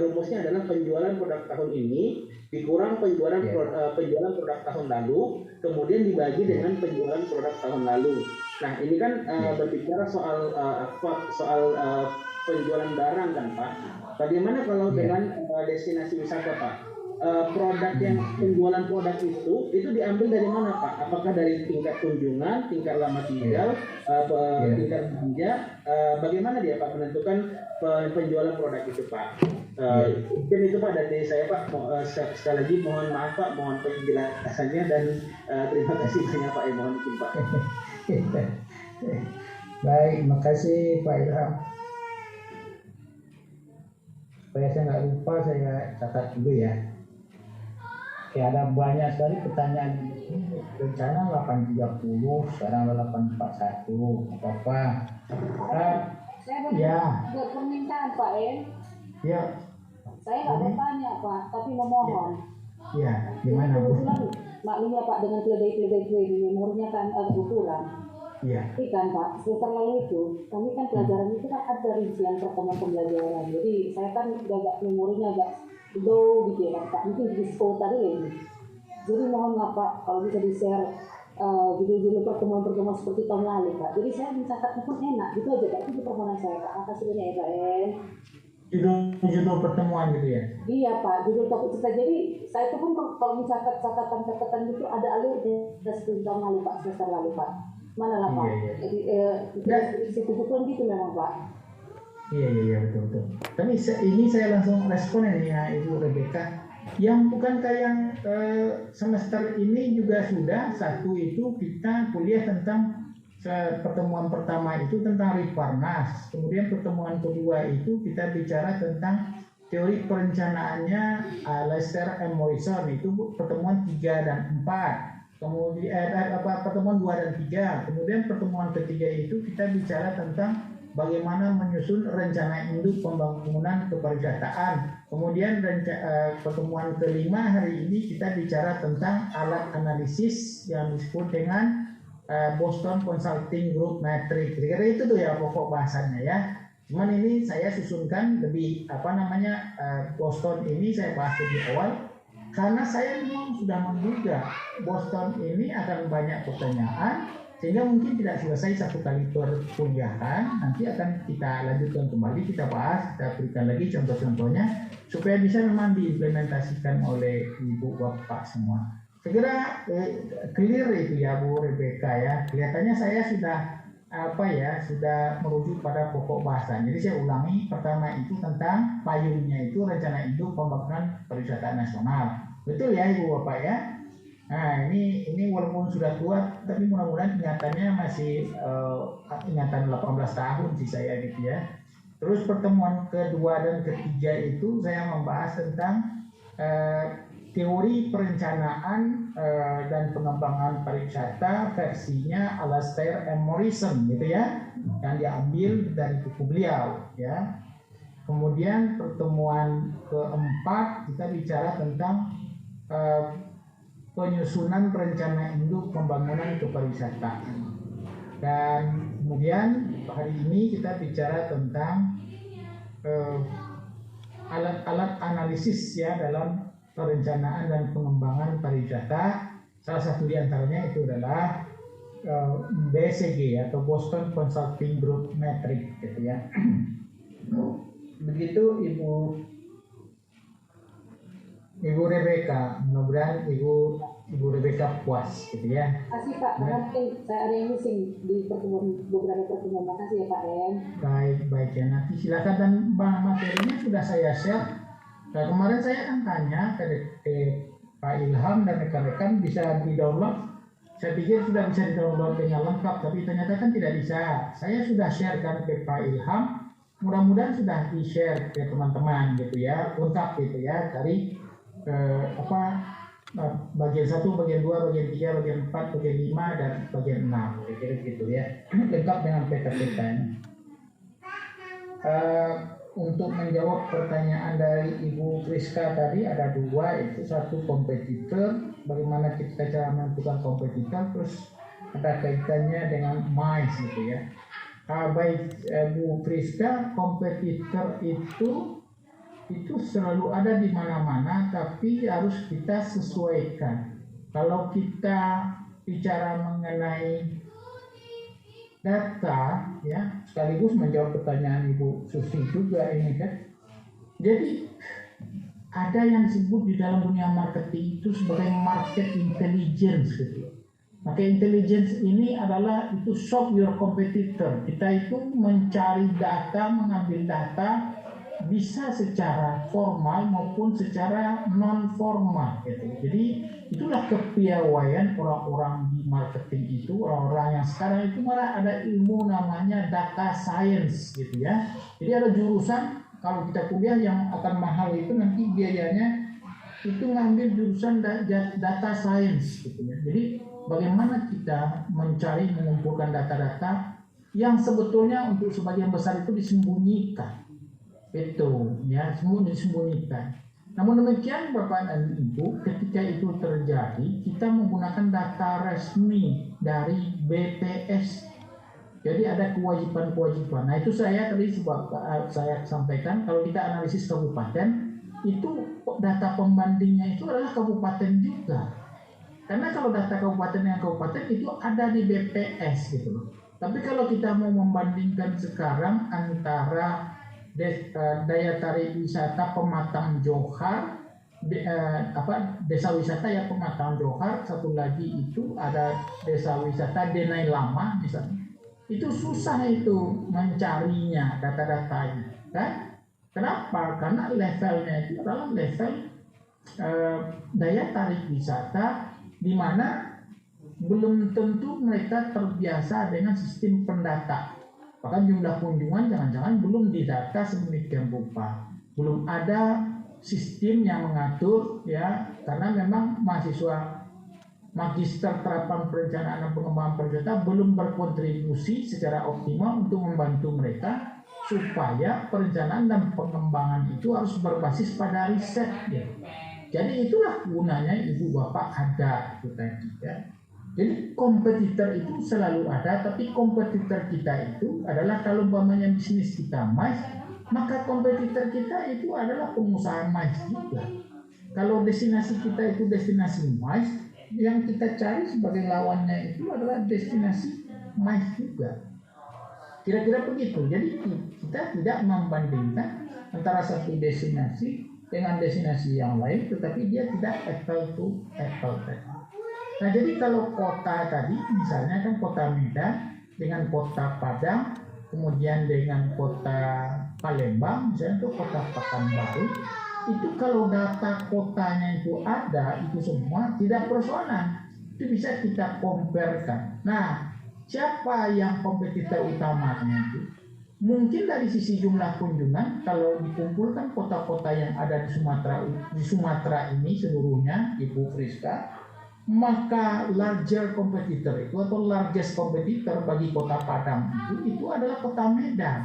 C: rumusnya adalah penjualan produk tahun ini dikurang penjualan produk tahun lalu, kemudian dibagi dengan penjualan produk tahun lalu. Nah ini kan berbicara soal penjualan barang kan Pak. Bagaimana kalau dengan destinasi wisata Pak? Produk yang penjualan produk itu diambil dari mana Pak? Apakah dari tingkat kunjungan, tingkat lama tinggal, tingkat belanja? Bagaimana dia Pak menentukan penjualan produk itu Pak? Mungkin itu Pak dari saya Pak. Sekali lagi mohon maaf Pak, mohon penjelasannya dan terima kasih banyak Pak. Mohon izin Pak.
A: Baik, makasih Pak Ilham. Supaya saya nggak lupa, saya catat dulu ya. Oke, ada banyak sekali pertanyaan ini. Rencana 830, sekarang 841, apa-apa.
D: Saya
A: Ya.
D: buat permintaan Pak M.
A: Ya,
D: Saya nggak bertanya Pak, tapi memohon.
A: ya, gimana Bu?
D: Kebetulan maklum ya Pak dengan lebih-lebih memorinya kan agak berkurang.
A: Iya.
D: Tapi kan Pak, semester lalu itu kami kan pelajaran itu kan ada rincian pertemuan pembelajaran. Jadi saya kan agak memorinya agak low gitu ya Pak. Mungkin disco tadi ya. Jadi mohon lah Pak kalau bisa di share judul-judul pertemuan-pertemuan seperti tahun lalu Pak. Jadi saya mencatatnya pun enak. Gitu aja Pak. Itu permohonan saya Pak. Makasih banyak ya Pak M.
A: Judul pertemuan gitu ya?
D: Iya Pak, judul topik kita. Jadi saya itu pun kalau mencatat catatan gitu ada alurnya dari 10 tahun lalu Pak, semester lalu Pak. Mana lah Pak?
A: Iya.
D: Jadi situ pun gitu memang Pak.
A: Iya betul. Tapi ini saya langsung respon ini ya Ibu Rebecca. Yang bukankah yang semester ini juga sudah satu itu kita kuliah tentang pertemuan pertama itu tentang Riparnas, kemudian pertemuan kedua itu kita bicara tentang teori perencanaannya Lester M. Morrison, itu pertemuan 3 dan 4. Kemudian pertemuan 2 dan 3. Kemudian pertemuan ketiga itu kita bicara tentang bagaimana menyusun rencana induk pembangunan kepariwisataan. Kemudian pertemuan kelima hari ini kita bicara tentang alat analisis yang disebut dengan Boston Consulting Group Matrix. Kira-kira itu tuh ya pokok bahasanya ya. Cuman ini saya susunkan lebih Boston ini saya bahas lebih awal karena saya memang sudah menduga Boston ini akan banyak pertanyaan sehingga mungkin tidak selesai satu kali perkuliahan. Nanti akan kita lanjutkan kembali, kita bahas, kita berikan lagi contoh-contohnya supaya bisa memang diimplementasikan oleh ibu bapak semua. Segera clear itu ya Bu Rebecca ya. Kelihatannya saya sudah merujuk pada pokok bahasan. Jadi saya ulangi, pertama itu tentang payungnya itu rencana induk pembangunan pariwisata nasional. Betul ya Ibu Bapak ya? Nah ini walaupun sudah tua tapi mudah-mudahan ingatannya masih ingatan 18 tahun sih saya gitu ya. Terus pertemuan kedua dan ketiga itu saya membahas tentang teori perencanaan dan pengembangan pariwisata versinya Alastair M. Morrison gitu ya, yang diambil dari buku beliau ya. Kemudian pertemuan keempat kita bicara tentang penyusunan rencana induk pembangunan kepariwisataan. Dan kemudian hari ini kita bicara tentang alat-alat analisis ya dalam perencanaan dan pengembangan pariwisata. Salah satu di antaranya itu adalah BCG atau Boston Consulting Group Matrix gitu ya. Begitu Ibu Rebecca, mudah-mudahan Ibu Rebecca puas gitu ya.
D: Kasih Pak, mungkin saya ada yang missing di beberapa pertemuan. Makasih ya Pak M.
A: Baik ya, nanti silakan, dan materinya sudah saya share. Nah, kemarin saya kan tanya ke Pak Ilham dan rekan-rekan bisa di-download. Saya pikir sudah bisa di-download dengan lengkap, tapi ternyata kan tidak bisa. Saya sudah sharekan ke Pak Ilham, mudah-mudahan sudah di-share ke teman-teman gitu ya, lengkap gitu ya, dari bagian 1, bagian 2, bagian 3, bagian 4, bagian 5, dan bagian 6, kira-kira gitu ya, lengkap dengan peta-petanya. Untuk menjawab pertanyaan dari Ibu Priska tadi ada 2, itu satu kompetitor, bagaimana kita cara menentukan kompetitor, terus ada kaitannya dengan MICE gitu ya. Baik Bu Priska, kompetitor itu selalu ada di mana-mana, tapi harus kita sesuaikan. Kalau kita bicara mengenai data, ya, sekaligus menjawab pertanyaan Ibu Susi juga ini kan. Jadi ada yang disebut di dalam dunia marketing itu sebagai market intelligence gitu. Maka intelligence ini adalah itu shop your competitor. Kita itu mencari data, mengambil data bisa secara formal maupun secara non formal gitu. Jadi itulah kepiawaian orang-orang di marketing itu, orang-orang yang sekarang itu malah ada ilmu namanya data science gitu ya. Jadi ada jurusan kalau kita kuliah yang akan mahal itu nanti biayanya itu ngambil jurusan data science gitu ya. Jadi bagaimana kita mencari mengumpulkan data-data yang sebetulnya untuk sebagian besar itu disembunyikan. Itu ya, semua disembunyikan. Namun demikian Bapak dan Ibu, ketika itu terjadi, kita menggunakan data resmi dari BPS. Jadi ada kewajiban-kewajiban. Nah itu saya tadi saya sampaikan, kalau kita analisis kabupaten, itu data pembandingnya itu adalah kabupaten juga. Karena kalau data kabupaten yang kabupaten itu ada di BPS gitu loh. Tapi kalau kita mau membandingkan sekarang antara daya tarik wisata Pematang Johar, desa wisata ya Pematang Johar, satu lagi itu ada desa wisata Denai Lama misalnya. Itu susah itu mencarinya data-datanya, kan? Kenapa? Karena levelnya itu adalah level daya tarik wisata di mana belum tentu mereka terbiasa dengan sistem pendata. Bahkan jumlah kunjungan jangan-jangan belum didata sedemikian rupa. Belum ada sistem yang mengatur ya, karena memang mahasiswa Magister Terapan Perencanaan dan Pengembangan Pariwisata belum berkontribusi secara optimal untuk membantu mereka supaya perencanaan dan pengembangan itu harus berbasis pada riset ya. Jadi itulah gunanya Ibu Bapak ada itu tadi ya. Jadi kompetitor itu selalu ada, tapi kompetitor kita itu adalah kalau umpamanya bisnis kita MICE, maka kompetitor kita itu adalah pengusaha MICE juga. Kalau destinasi kita itu destinasi MICE, yang kita cari sebagai lawannya itu adalah destinasi MICE juga. Kira-kira begitu. Jadi kita tidak membandingkan antara satu destinasi dengan destinasi yang lain, tetapi dia tidak apple to apple. Nah jadi kalau kota tadi misalnya kan kota Medan dengan kota Padang, kemudian dengan kota Palembang, misalnya itu kota Pekanbaru, itu kalau data kotanya itu ada, itu semua tidak persoalan, itu bisa kita comparekan. Nah siapa yang kompetitor utamanya itu? Mungkin dari sisi jumlah kunjungan, kalau dikumpulkan kota-kota yang ada di Sumatera ini seluruhnya, Ibu Friska, maka larger competitor itu atau largest competitor bagi kota Padang itu adalah kota Medan.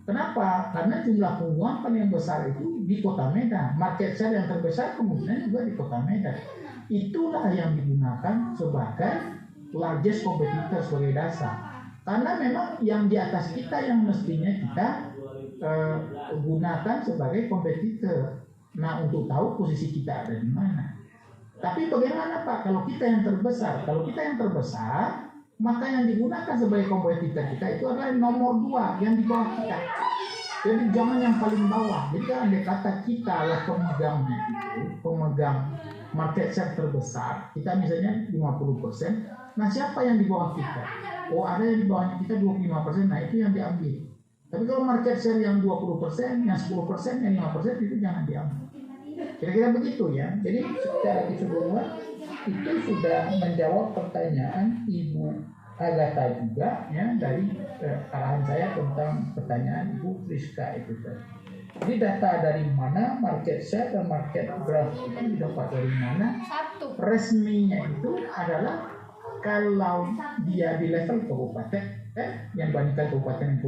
A: Kenapa? Karena jumlah kunjungan paling besar itu di kota Medan. Market share yang terbesar kemungkinan juga di kota Medan. Itulah yang digunakan sebagai largest competitor sebagai dasar. Karena memang yang di atas kita yang mestinya kita gunakan sebagai kompetitor. Nah untuk tahu posisi kita ada di mana. Tapi bagaimana Pak kalau kita yang terbesar? Kalau kita yang terbesar, maka yang digunakan sebagai kompetitor kita itu adalah nomor 2 yang di bawah kita. Jadi jangan yang paling bawah. Jadi kan andai kata kita adalah pemegangnya itu, pemegang market share terbesar, kita misalnya 50%. Nah siapa yang di bawah kita? Oh ada yang di bawah kita 25%, nah itu yang diambil. Tapi kalau market share yang 20%, yang 10%, yang 5% itu jangan diambil. Kira-kira begitu ya. Jadi secara keseluruhan itu sudah menjawab pertanyaan Ibu Agatha juga ya dari arahan saya tentang pertanyaan Ibu Friska itu tadi. Jadi data dari mana, market share dan market graph itu didapat dari mana? Resminya itu adalah kalau dia di level kabupaten, yang bandingkan kabupaten